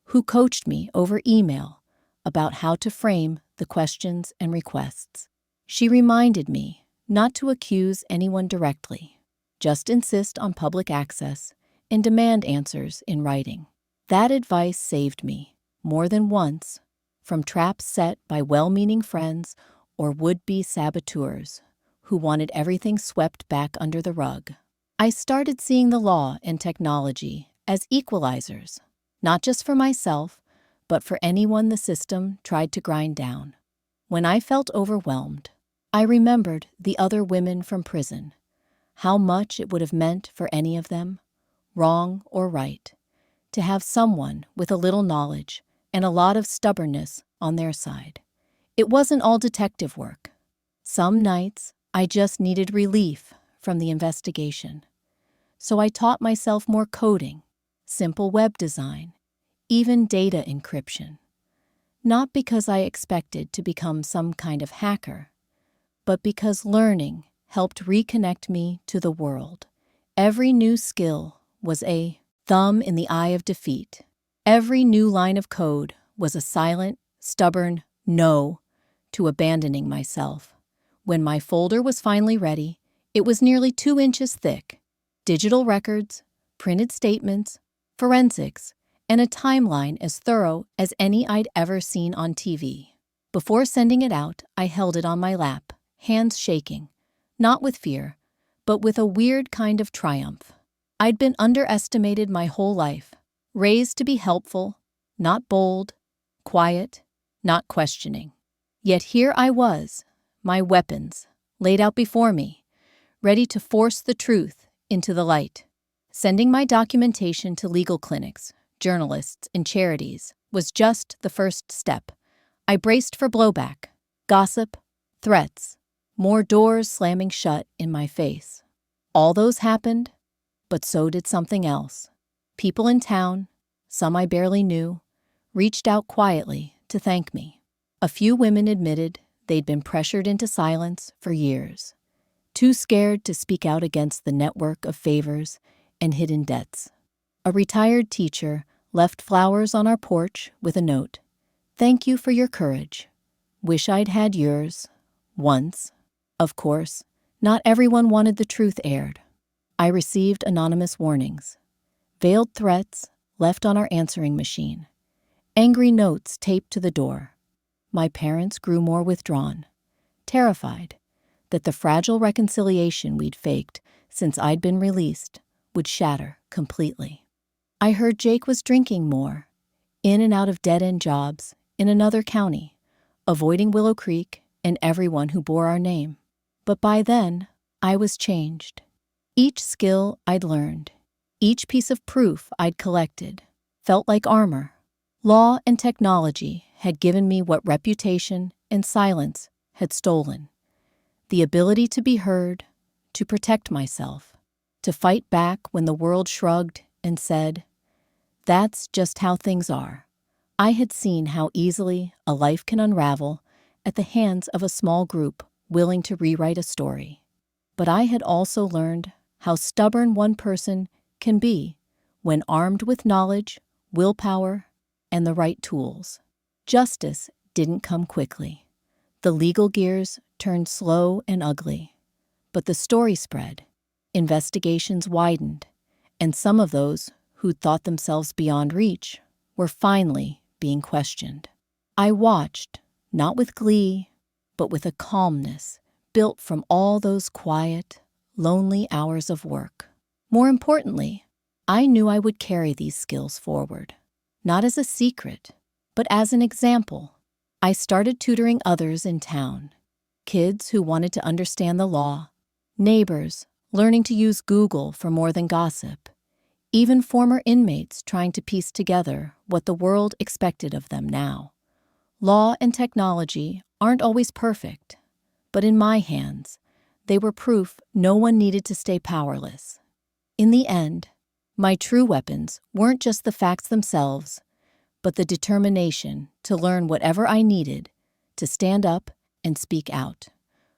who coached me over email about how to frame the questions and requests. She reminded me not to accuse anyone directly, just insist on public access and demand answers in writing. That advice saved me, more than once, from traps set by well-meaning friends or would-be saboteurs who wanted everything swept back under the rug. I started seeing the law and technology as equalizers, not just for myself, but for anyone the system tried to grind down. When I felt overwhelmed, I remembered the other women from prison, how much it would have meant for any of them, wrong or right, to have someone with a little knowledge and a lot of stubbornness on their side. It wasn't all detective work. Some nights, I just needed relief from the investigation. So I taught myself more coding, simple web design, even data encryption. Not because I expected to become some kind of hacker, but because learning helped reconnect me to the world. Every new skill was a thumb in the eye of defeat. Every new line of code was a silent, stubborn no to abandoning myself. When my folder was finally ready, it was nearly 2 inches thick. Digital records, printed statements, forensics, and a timeline as thorough as any I'd ever seen on TV. Before sending it out, I held it on my lap, hands shaking, Not with fear, but with a weird kind of triumph. I'd been underestimated my whole life, raised to be helpful, not bold, quiet, not questioning. Yet here I was, my weapons, laid out before me, ready to force the truth into the light. Sending my documentation to legal clinics, journalists, and charities was just the first step. I braced for blowback, gossip, threats, more doors slamming shut in my face. All those happened, but so did something else. People in town, some I barely knew, reached out quietly to thank me. A few women admitted they'd been pressured into silence for years, too scared to speak out against the network of favors and hidden debts. A retired teacher left flowers on our porch with a note. "Thank you for your courage. Wish I'd had yours. Once." Of course, not everyone wanted the truth aired. I received anonymous warnings, veiled threats left on our answering machine, angry notes taped to the door. My parents grew more withdrawn, terrified that the fragile reconciliation we'd faked since I'd been released would shatter completely. I heard Jake was drinking more, in and out of dead-end jobs in another county, avoiding Willow Creek and everyone who bore our name. But by then, I was changed. Each skill I'd learned, each piece of proof I'd collected, felt like armor. Law and technology had given me what reputation and silence had stolen: the ability to be heard, to protect myself, to fight back when the world shrugged and said, "That's just how things are." I had seen how easily a life can unravel at the hands of a small group willing to rewrite a story. But I had also learned how stubborn one person can be when armed with knowledge, willpower, and the right tools. Justice didn't come quickly. The legal gears turned slow and ugly. But the story spread, investigations widened, and some of those who'd thought themselves beyond reach were finally being questioned. I watched, not with glee, but with a calmness built from all those quiet, lonely hours of work. More importantly, I knew I would carry these skills forward, not as a secret, but as an example. I started tutoring others in town, kids who wanted to understand the law, neighbors learning to use Google for more than gossip, even former inmates trying to piece together what the world expected of them now. Law and technology aren't always perfect, but in my hands, they were proof no one needed to stay powerless. In the end, my true weapons weren't just the facts themselves, but the determination to learn whatever I needed to stand up and speak out.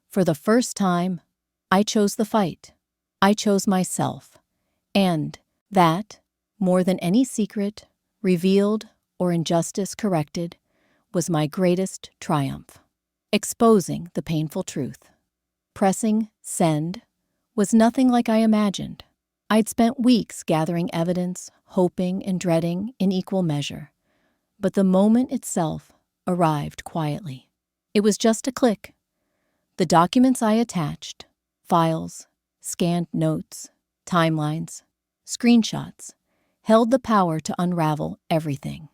For the first time, I chose the fight. I chose myself. And that, more than any secret, revealed, or injustice corrected, was my greatest triumph. Exposing the painful truth. Pressing send was nothing like I imagined. I'd spent weeks gathering evidence, hoping and dreading in equal measure. But the moment itself arrived quietly. It was just a click. The documents I attached, files, scanned notes, timelines, screenshots, held the power to unravel everything.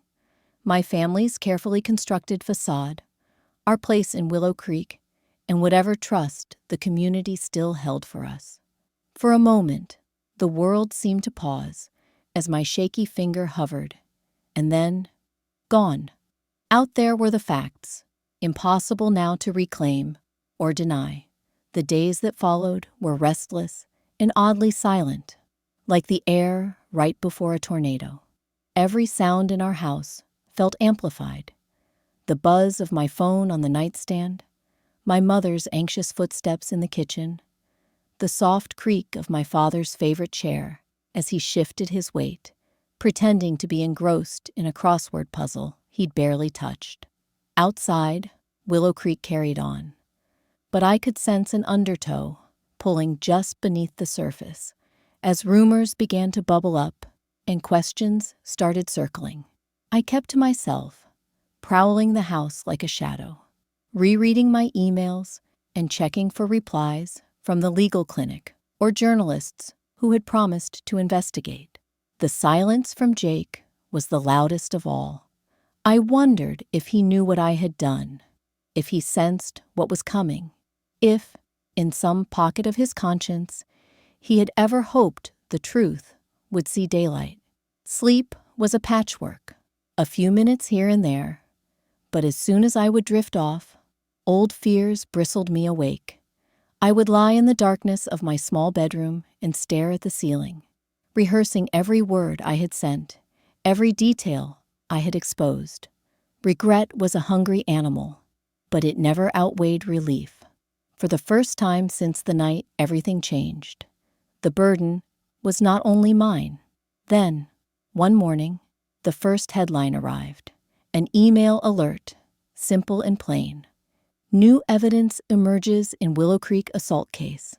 My family's carefully constructed facade, our place in Willow Creek, and whatever trust the community still held for us. For a moment, the world seemed to pause as my shaky finger hovered, and then, gone. Out there were the facts, impossible now to reclaim or deny. The days that followed were restless and oddly silent, like the air right before a tornado. Every sound in our house felt amplified. The buzz of my phone on the nightstand, my mother's anxious footsteps in the kitchen, the soft creak of my father's favorite chair as he shifted his weight, pretending to be engrossed in a crossword puzzle he'd barely touched. Outside, Willow Creek carried on, but I could sense an undertow pulling just beneath the surface as rumors began to bubble up and questions started circling. I kept to myself, prowling the house like a shadow, rereading my emails and checking for replies from the legal clinic or journalists who had promised to investigate. The silence from Jake was the loudest of all. I wondered if he knew what I had done, if he sensed what was coming, if, in some pocket of his conscience, he had ever hoped the truth would see daylight. Sleep was a patchwork, a few minutes here and there, but as soon as I would drift off, old fears bristled me awake. I would lie in the darkness of my small bedroom and stare at the ceiling, rehearsing every word I had sent, every detail I had exposed. Regret was a hungry animal, but it never outweighed relief. For the first time since the night everything changed, the burden was not only mine. Then, one morning, the first headline arrived. An email alert, simple and plain. New evidence emerges in Willow Creek assault case.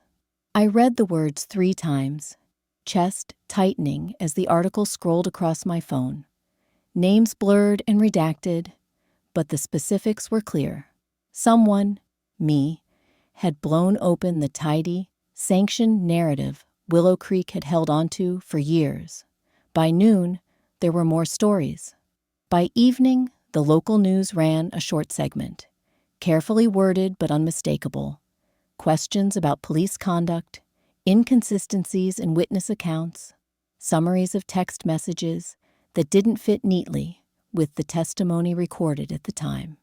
I read the words 3 times, chest tightening as the article scrolled across my phone. Names blurred and redacted, but the specifics were clear. Someone, me, had blown open the tidy, sanctioned narrative Willow Creek had held onto for years. By noon, there were more stories. By evening, the local news ran a short segment, carefully worded but unmistakable. Questions about police conduct, inconsistencies in witness accounts, summaries of text messages that didn't fit neatly with the testimony recorded at the time.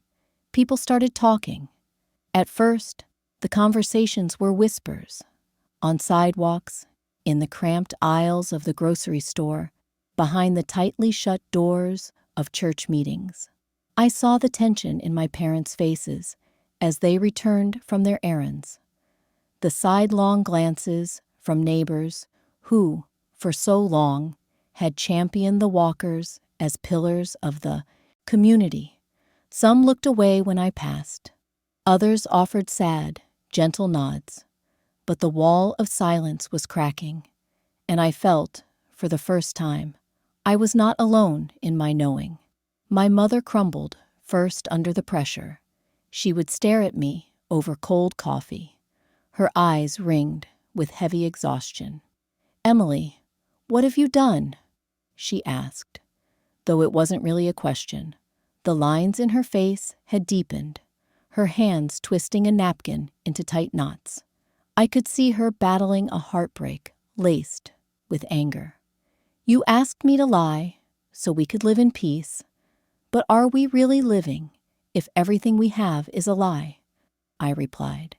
People started talking. At first, the conversations were whispers, on sidewalks, in the cramped aisles of the grocery store, behind the tightly shut doors of church meetings. I saw the tension in my parents' faces as they returned from their errands. The sidelong glances from neighbors who, for so long, had championed the Walkers as pillars of the community. Some looked away when I passed. Others offered sad, gentle nods. But the wall of silence was cracking, and I felt, for the first time, I was not alone in my knowing. My mother crumbled, first under the pressure. She would stare at me over cold coffee. Her eyes ringed with heavy exhaustion. "Emily, what have you done?" she asked, though it wasn't really a question. The lines in her face had deepened, her hands twisting a napkin into tight knots. I could see her battling a heartbreak laced with anger. "You asked me to lie so we could live in peace, but are we really living if everything we have is a lie?" I replied.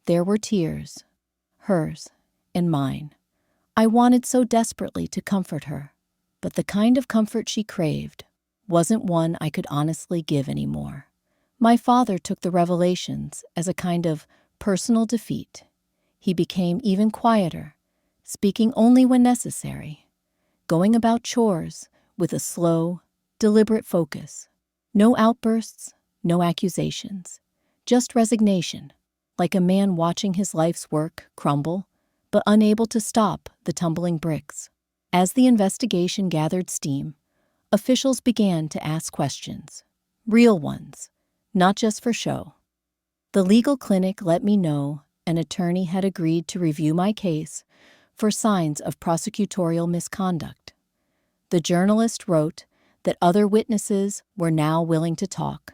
There were tears, hers and mine. I wanted so desperately to comfort her, but the kind of comfort she craved wasn't one I could honestly give anymore. My father took the revelations as a kind of personal defeat. He became even quieter, speaking only when necessary, going about chores with a slow, deliberate focus. No outbursts, no accusations, just resignation, like a man watching his life's work crumble, but unable to stop the tumbling bricks. As the investigation gathered steam, officials began to ask questions, real ones, not just for show. The legal clinic let me know an attorney had agreed to review my case for signs of prosecutorial misconduct. The journalist wrote that other witnesses were now willing to talk.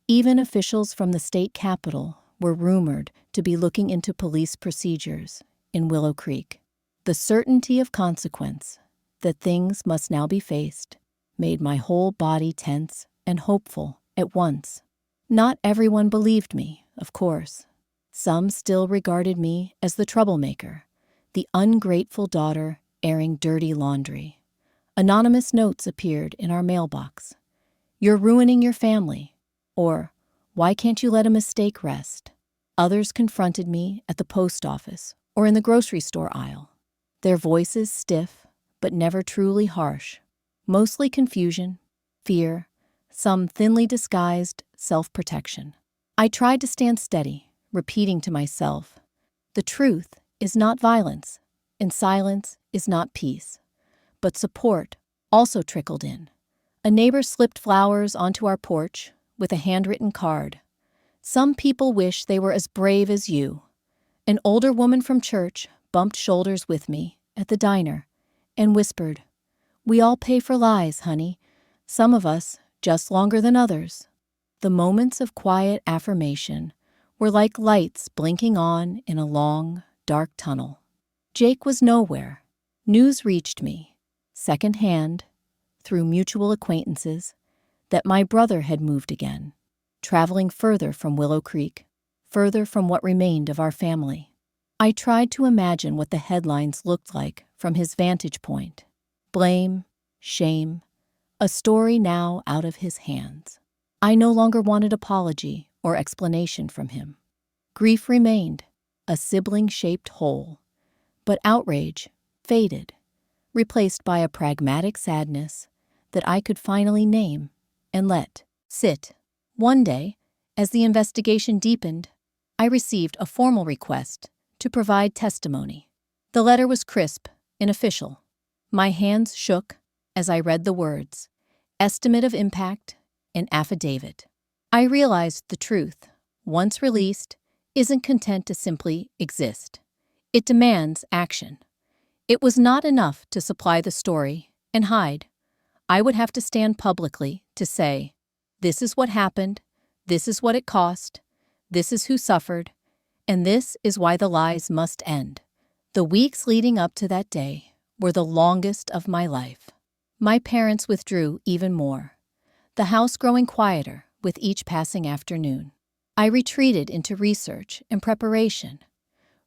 Even officials from the state capitol were rumored to be looking into police procedures in Willow Creek. The certainty of consequence, that things must now be faced, made my whole body tense and hopeful at once. Not everyone believed me, of course. Some still regarded me as the troublemaker, the ungrateful daughter airing dirty laundry. Anonymous notes appeared in our mailbox. "You're ruining your family," or "Why can't you let a mistake rest?" Others confronted me at the post office or in the grocery store aisle, their voices stiff but never truly harsh, mostly confusion, fear, some thinly disguised self-protection. I tried to stand steady, repeating to myself, the truth is not violence, and silence is not peace. But support also trickled in. A neighbor slipped flowers onto our porch with a handwritten card. "Some people wish they were as brave as you." An older woman from church bumped shoulders with me at the diner and whispered, "We all pay for lies, honey. Some of us just longer than others." The moments of quiet affirmation were like lights blinking on in a long, dark tunnel. Jake was nowhere. News reached me, secondhand, through mutual acquaintances, that my brother had moved again, traveling further from Willow Creek, further from what remained of our family. I tried to imagine what the headlines looked like from his vantage point. Blame, shame, a story now out of his hands. I no longer wanted apology or explanation from him. Grief remained, a sibling-shaped hole, but outrage faded, replaced by a pragmatic sadness that I could finally name and let sit. One day, as the investigation deepened, I received a formal request to provide testimony. The letter was crisp and official. My hands shook as I read the words, estimate of impact and affidavit. I realized the truth, once released, isn't content to simply exist. It demands action. It was not enough to supply the story and hide. I would have to stand publicly to say, this is what happened, this is what it cost, this is who suffered, and this is why the lies must end. The weeks leading up to that day were the longest of my life. My parents withdrew even more, the house growing quieter with each passing afternoon. I retreated into research and preparation,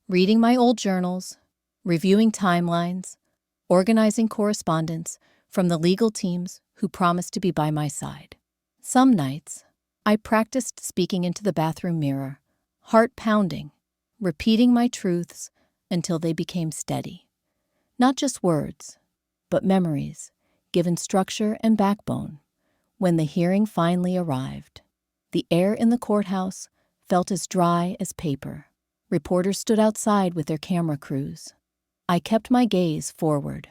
reading my old journals, reviewing timelines, organizing correspondence from the legal teams who promised to be by my side. Some nights, I practiced speaking into the bathroom mirror, heart pounding, repeating my truths until they became steady. Not just words, but memories, given structure and backbone. When the hearing finally arrived, the air in the courthouse felt as dry as paper. Reporters stood outside with their camera crews. I kept my gaze forward,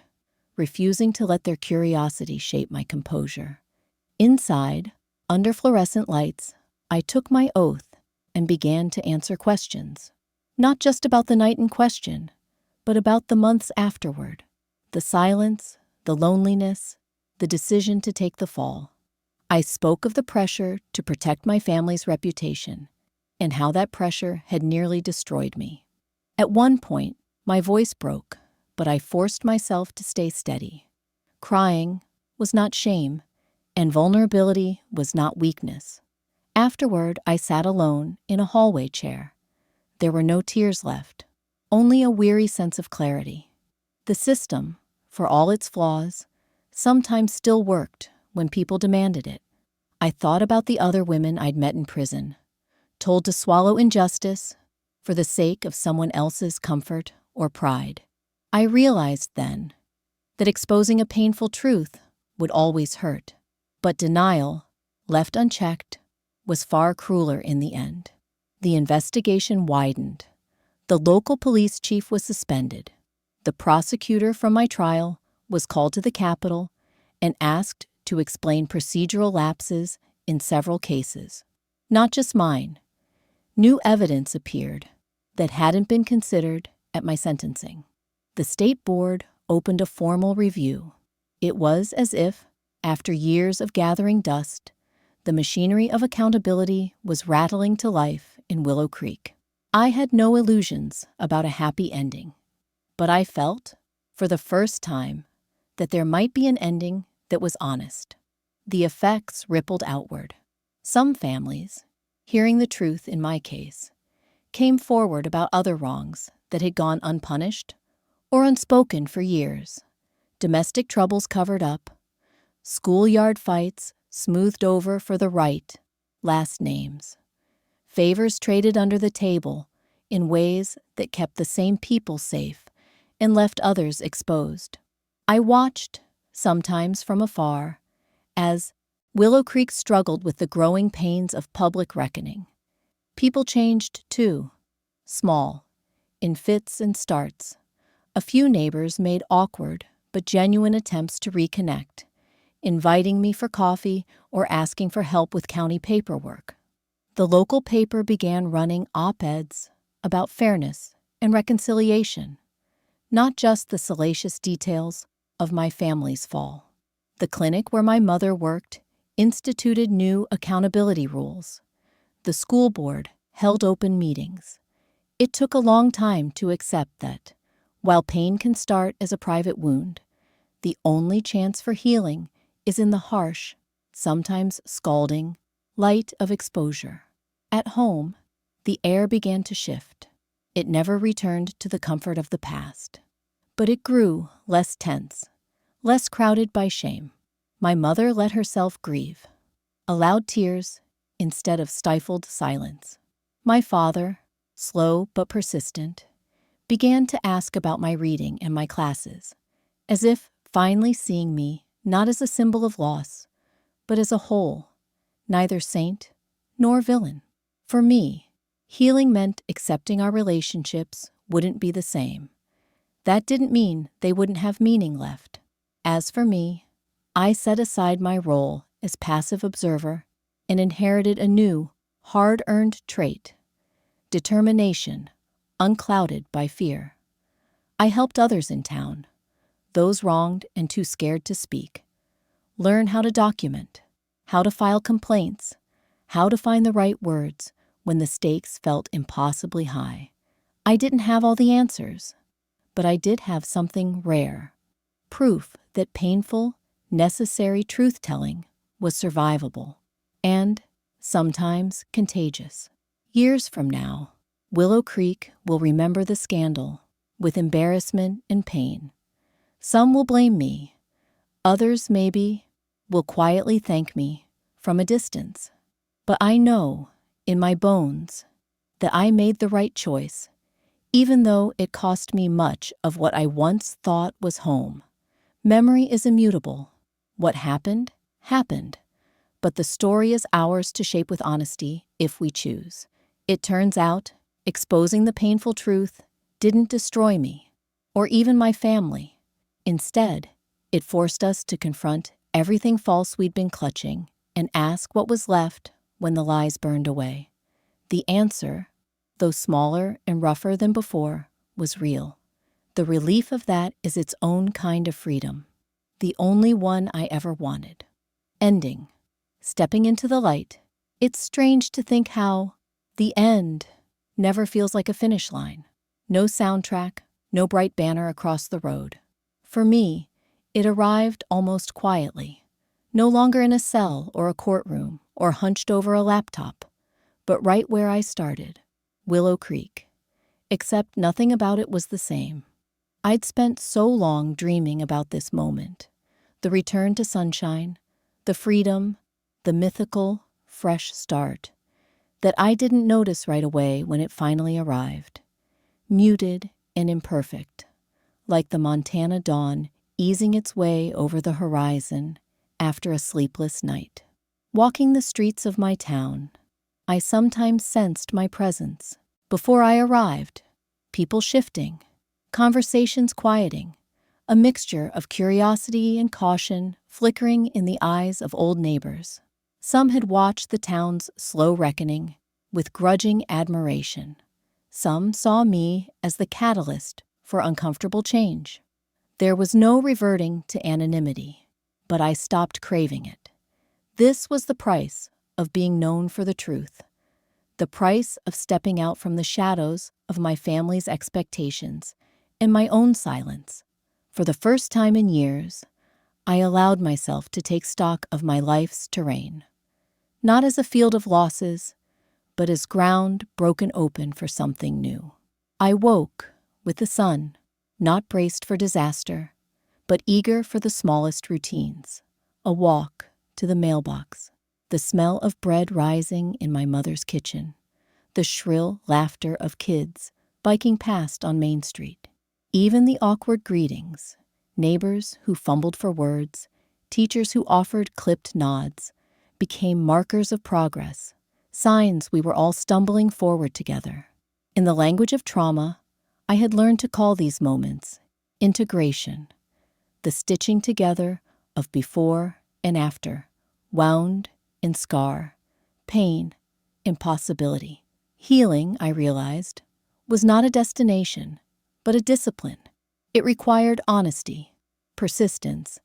refusing to let their curiosity shape my composure. Inside, under fluorescent lights, I took my oath and began to answer questions. Not just about the night in question, but about the months afterward. The silence, the loneliness, the decision to take the fall. I spoke of the pressure to protect my family's reputation and how that pressure had nearly destroyed me. At one point, my voice broke, but I forced myself to stay steady. Crying was not shame, and vulnerability was not weakness. Afterward, I sat alone in a hallway chair. There were no tears left, only a weary sense of clarity. The system, for all its flaws, sometimes still worked when people demanded it. I thought about the other women I'd met in prison, told to swallow injustice for the sake of someone else's comfort or pride. I realized then that exposing a painful truth would always hurt, but denial, left unchecked, was far crueler in the end. The investigation widened. The local police chief was suspended. The prosecutor from my trial was called to the Capitol and asked to explain procedural lapses in several cases. Not just mine. New evidence appeared that hadn't been considered at my sentencing. The state board opened a formal review. It was as if, after years of gathering dust, the machinery of accountability was rattling to life in Willow Creek. I had no illusions about a happy ending, but I felt, for the first time, that there might be an ending that was honest. The effects rippled outward. Some families, hearing the truth in my case, came forward about other wrongs that had gone unpunished or unspoken for years. Domestic troubles covered up, schoolyard fights smoothed over for the right last names, favors traded under the table in ways that kept the same people safe and left others exposed. I watched, sometimes from afar, as Willow Creek struggled with the growing pains of public reckoning. People changed, too. Small, in fits and starts. A few neighbors made awkward but genuine attempts to reconnect, inviting me for coffee or asking for help with county paperwork. The local paper began running op-eds about fairness and reconciliation, not just the salacious details of my family's fall. The clinic where my mother worked instituted new accountability rules. The school board held open meetings. It took a long time to accept that, while pain can start as a private wound, the only chance for healing is in the harsh, sometimes scalding, light of exposure. At home, the air began to shift. It never returned to the comfort of the past. But it grew less tense, less crowded by shame. My mother let herself grieve, allowed tears instead of stifled silence. My father, slow but persistent, began to ask about my reading and my classes, as if finally seeing me not as a symbol of loss, but as a whole, neither saint nor villain. For me, healing meant accepting our relationships wouldn't be the same. That didn't mean they wouldn't have meaning left. As for me, I set aside my role as passive observer and inherited a new, hard-earned trait: determination, unclouded by fear. I helped others in town, those wronged and too scared to speak, learn how to document, how to file complaints, how to find the right words when the stakes felt impossibly high. I didn't have all the answers, but I did have something rare: proof that painful, necessary truth-telling was survivable and, sometimes, contagious. Years from now, Willow Creek will remember the scandal with embarrassment and pain. Some will blame me. Others, maybe, will quietly thank me from a distance. But I know, in my bones, that I made the right choice, even though it cost me much of what I once thought was home. Memory is immutable. What happened, happened. But the story is ours to shape with honesty if we choose. It turns out, exposing the painful truth didn't destroy me, or even my family. Instead, it forced us to confront everything false we'd been clutching and ask what was left when the lies burned away. The answer, though smaller and rougher than before, was real. The relief of that is its own kind of freedom, the only one I ever wanted. Ending. Stepping into the light. It's strange to think how the end never feels like a finish line. No soundtrack, no bright banner across the road. For me, it arrived almost quietly, no longer in a cell or a courtroom or hunched over a laptop, but right where I started, Willow Creek. Except nothing about it was the same. I'd spent so long dreaming about this moment, the return to sunshine, the freedom, the mythical, fresh start, that I didn't notice right away when it finally arrived. Muted and imperfect, like the Montana dawn easing its way over the horizon after a sleepless night. Walking the streets of my town, I sometimes sensed my presence. Before I arrived, people shifting, conversations quieting, a mixture of curiosity and caution flickering in the eyes of old neighbors. Some had watched the town's slow reckoning with grudging admiration. Some saw me as the catalyst for uncomfortable change. There was no reverting to anonymity, but I stopped craving it. This was the price of being known for the truth, the price of stepping out from the shadows of my family's expectations and my own silence. For the first time in years, I allowed myself to take stock of my life's terrain, not as a field of losses, but as ground broken open for something new. I woke with the sun, not braced for disaster, but eager for the smallest routines. A walk to the mailbox, the smell of bread rising in my mother's kitchen, the shrill laughter of kids biking past on Main Street. Even the awkward greetings, neighbors who fumbled for words, teachers who offered clipped nods, became markers of progress, signs we were all stumbling forward together. In the language of trauma, I had learned to call these moments integration, the stitching together of before and after, wound and scar, pain and possibility. Healing, I realized, was not a destination, but a discipline. It required honesty, persistence,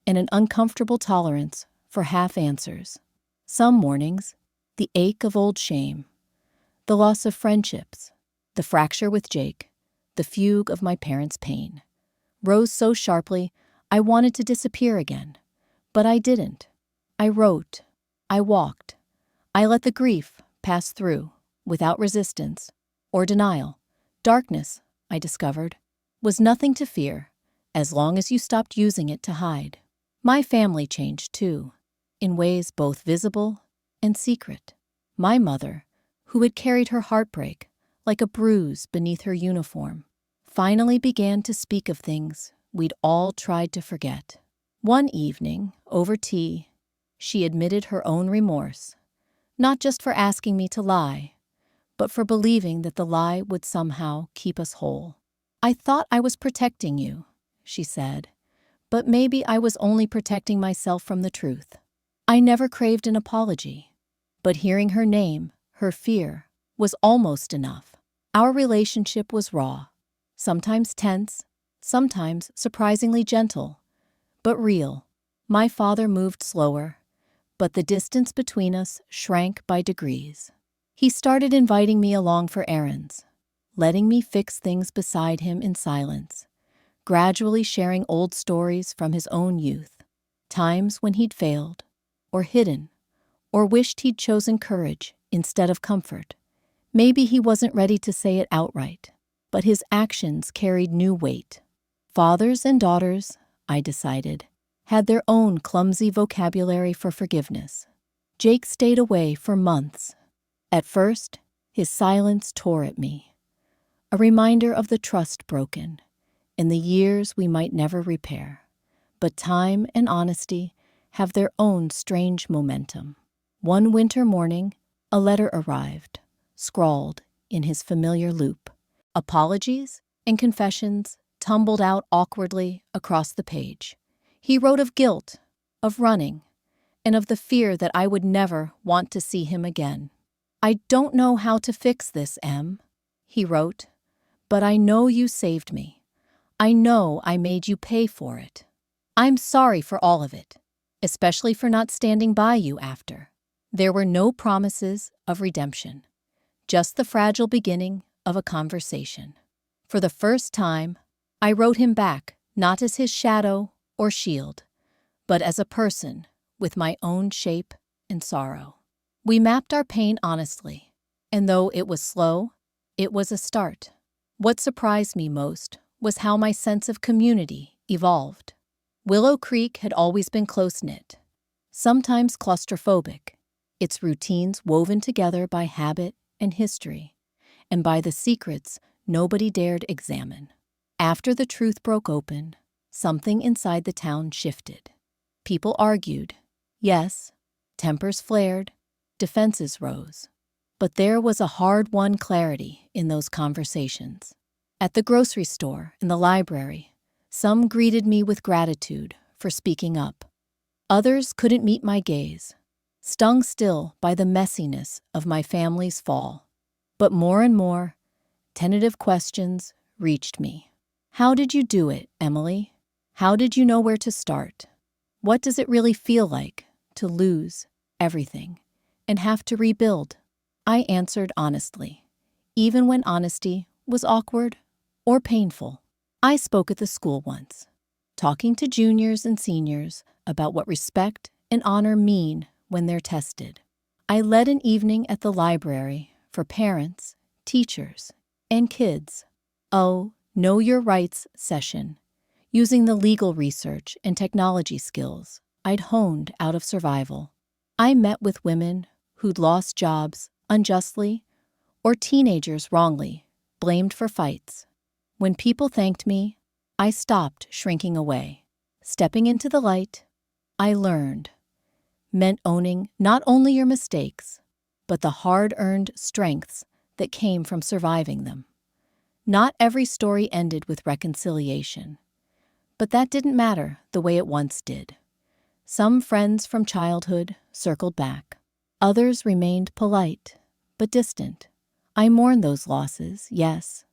and an uncomfortable tolerance for half answers. Some mornings, the ache of old shame, the loss of friendships, the fracture with Jake, the fugue of my parents' pain, rose so sharply I wanted to disappear again. But I didn't. I wrote. I walked. I let the grief pass through, without resistance or denial. Darkness, I discovered, was nothing to fear, as long as you stopped using it to hide. My family changed too, in ways both visible and secret. My mother, who had carried her heartbreak like a bruise beneath her uniform, finally began to speak of things we'd all tried to forget. One evening, over tea, she admitted her own remorse, not just for asking me to lie, but for believing that the lie would somehow keep us whole. "I thought I was protecting you," she said, "but maybe I was only protecting myself from the truth." I never craved an apology, but hearing her name, her fear, was almost enough. Our relationship was raw, sometimes tense, sometimes surprisingly gentle, but real. My father moved slower, but the distance between us shrank by degrees. He started inviting me along for errands, letting me fix things beside him in silence, gradually sharing old stories from his own youth, times when he'd failed, or hidden, or wished he'd chosen courage instead of comfort. Maybe he wasn't ready to say it outright, but his actions carried new weight. Fathers and daughters, I decided, had their own clumsy vocabulary for forgiveness. Jake stayed away for months. At first, his silence tore at me, a reminder of the trust broken and the years we might never repair. But time and honesty have their own strange momentum. One winter morning, a letter arrived, scrawled in his familiar loop. Apologies and confessions tumbled out awkwardly across the page. He wrote of guilt, of running, and of the fear that I would never want to see him again. "I don't know how to fix this, Em," he wrote, "but I know you saved me. I know I made you pay for it. I'm sorry for all of it, especially for not standing by you after." There were no promises of redemption, just the fragile beginning of a conversation. For the first time, I wrote him back, not as his shadow or shield, but as a person with my own shape and sorrow. We mapped our pain honestly, and though it was slow, it was a start. What surprised me most was how my sense of community evolved. Willow Creek had always been close-knit, sometimes claustrophobic, its routines woven together by habit and history, and by the secrets nobody dared examine. After the truth broke open, something inside the town shifted. People argued, yes, tempers flared, defenses rose. But there was a hard-won clarity in those conversations. At the grocery store and the library, some greeted me with gratitude for speaking up. Others couldn't meet my gaze, stung still by the messiness of my family's fall. But more and more, tentative questions reached me. How did you do it, Emily? How did you know where to start? What does it really feel like to lose everything and have to rebuild? I answered honestly, even when honesty was awkward or painful. I spoke at the school once, talking to juniors and seniors about what respect and honor mean when they're tested. I led an evening at the library for parents, teachers, and kids. Oh, Know Your Rights session, using the legal research and technology skills I'd honed out of survival. I met with women who'd lost jobs unjustly or teenagers wrongly blamed for fights. When people thanked me, I stopped shrinking away. Stepping into the light, I learned, meant owning not only your mistakes, but the hard-earned strengths that came from surviving them. Not every story ended with reconciliation, but that didn't matter the way it once did. Some friends from childhood circled back. Others remained polite, but distant, I mourned those losses, yes,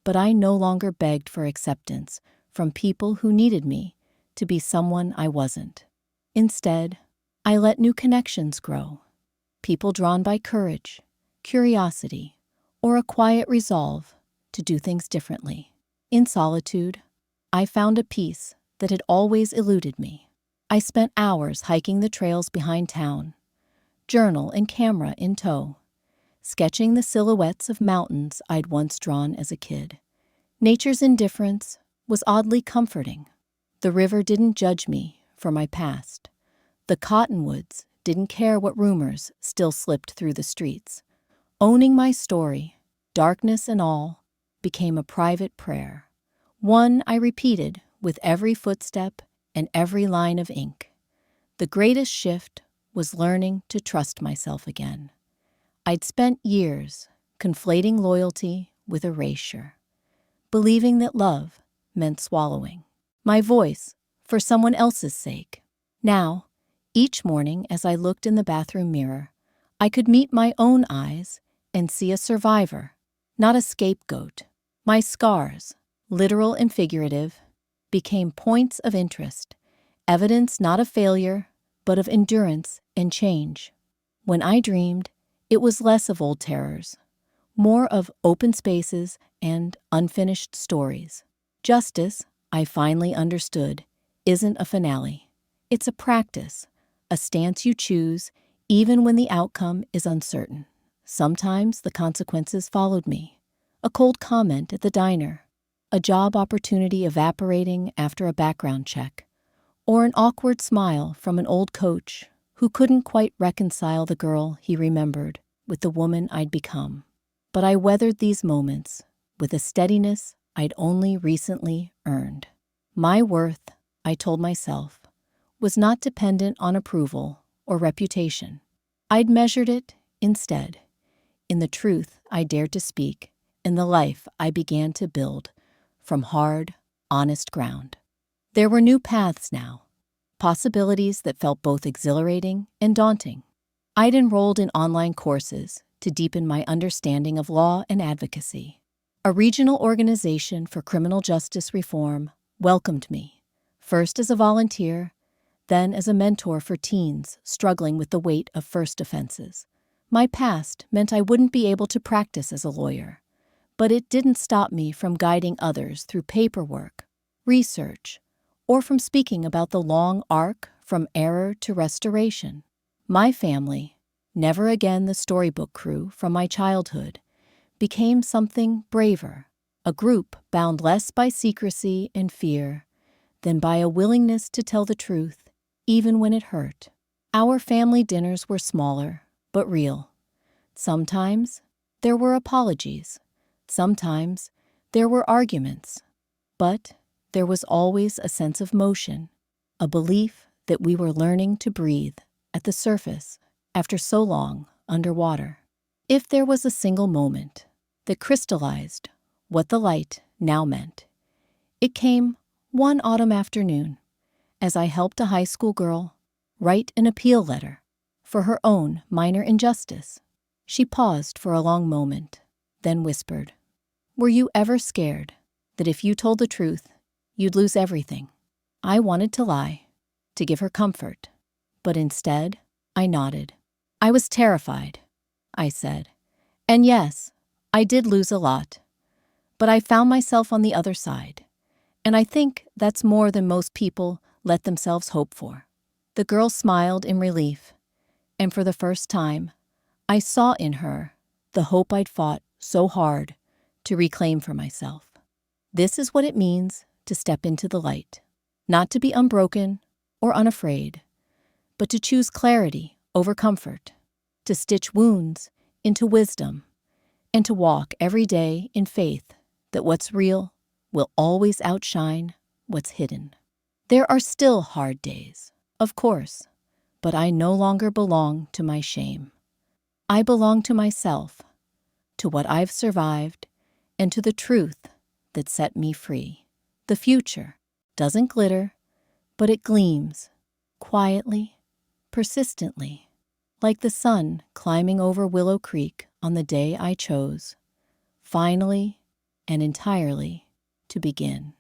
but I no longer begged for acceptance from people who needed me to be someone I wasn't. Instead, I let new connections grow, people drawn by courage, curiosity, or a quiet resolve to do things differently. In solitude, I found a peace that had always eluded me. I spent hours hiking the trails behind town, journal and camera in tow, sketching the silhouettes of mountains I'd once drawn as a kid. Nature's indifference was oddly comforting. The river didn't judge me for my past. The cottonwoods didn't care what rumors still slipped through the streets. Owning my story, darkness and all, became a private prayer, one I repeated with every footstep and every line of ink. The greatest shift was learning to trust myself again. I'd spent years conflating loyalty with erasure, believing that love meant swallowing my voice for someone else's sake. Now, each morning as I looked in the bathroom mirror, I could meet my own eyes and see a survivor, not a scapegoat. My scars, literal and figurative, became points of interest, evidence not of failure, but of endurance and change. When I dreamed, it was less of old terrors, more of open spaces and unfinished stories. Justice, I finally understood, isn't a finale. It's a practice, a stance you choose even when the outcome is uncertain. Sometimes the consequences followed me. A cold comment at the diner, a job opportunity evaporating after a background check, or an awkward smile from an old coach who couldn't quite reconcile the girl he remembered with the woman I'd become. But I weathered these moments with a steadiness I'd only recently earned. My worth, I told myself, was not dependent on approval or reputation. I'd measured it, instead, in the truth I dared to speak and the life I began to build from hard, honest ground. There were new paths now, possibilities that felt both exhilarating and daunting. I'd enrolled in online courses to deepen my understanding of law and advocacy. A regional organization for criminal justice reform welcomed me, first as a volunteer, then as a mentor for teens struggling with the weight of first offenses. My past meant I wouldn't be able to practice as a lawyer, but it didn't stop me from guiding others through paperwork, research, or from speaking about the long arc from error to restoration. My family, never again the storybook crew from my childhood, became something braver, a group bound less by secrecy and fear than by a willingness to tell the truth, even when it hurt. Our family dinners were smaller, but real. Sometimes there were apologies. Sometimes there were arguments. But there was always a sense of motion, a belief that we were learning to breathe at the surface after so long underwater. If there was a single moment that crystallized what the light now meant, it came one autumn afternoon as I helped a high school girl write an appeal letter for her own minor injustice. She paused for a long moment, then whispered, "Were you ever scared that if you told the truth, you'd lose everything?" I wanted to lie, to give her comfort, but instead, I nodded. "I was terrified," I said. "And yes, I did lose a lot, but I found myself on the other side, and I think that's more than most people let themselves hope for." The girl smiled in relief, and for the first time, I saw in her the hope I'd fought so hard to reclaim for myself. This is what it means to step into the light, not to be unbroken or unafraid, but to choose clarity over comfort, to stitch wounds into wisdom, and to walk every day in faith that what's real will always outshine what's hidden. There are still hard days, of course, but I no longer belong to my shame. I belong to myself, to what I've survived, and to the truth that set me free. The future doesn't glitter, but it gleams, quietly, persistently, like the sun climbing over Willow Creek on the day I chose, finally and entirely, to begin.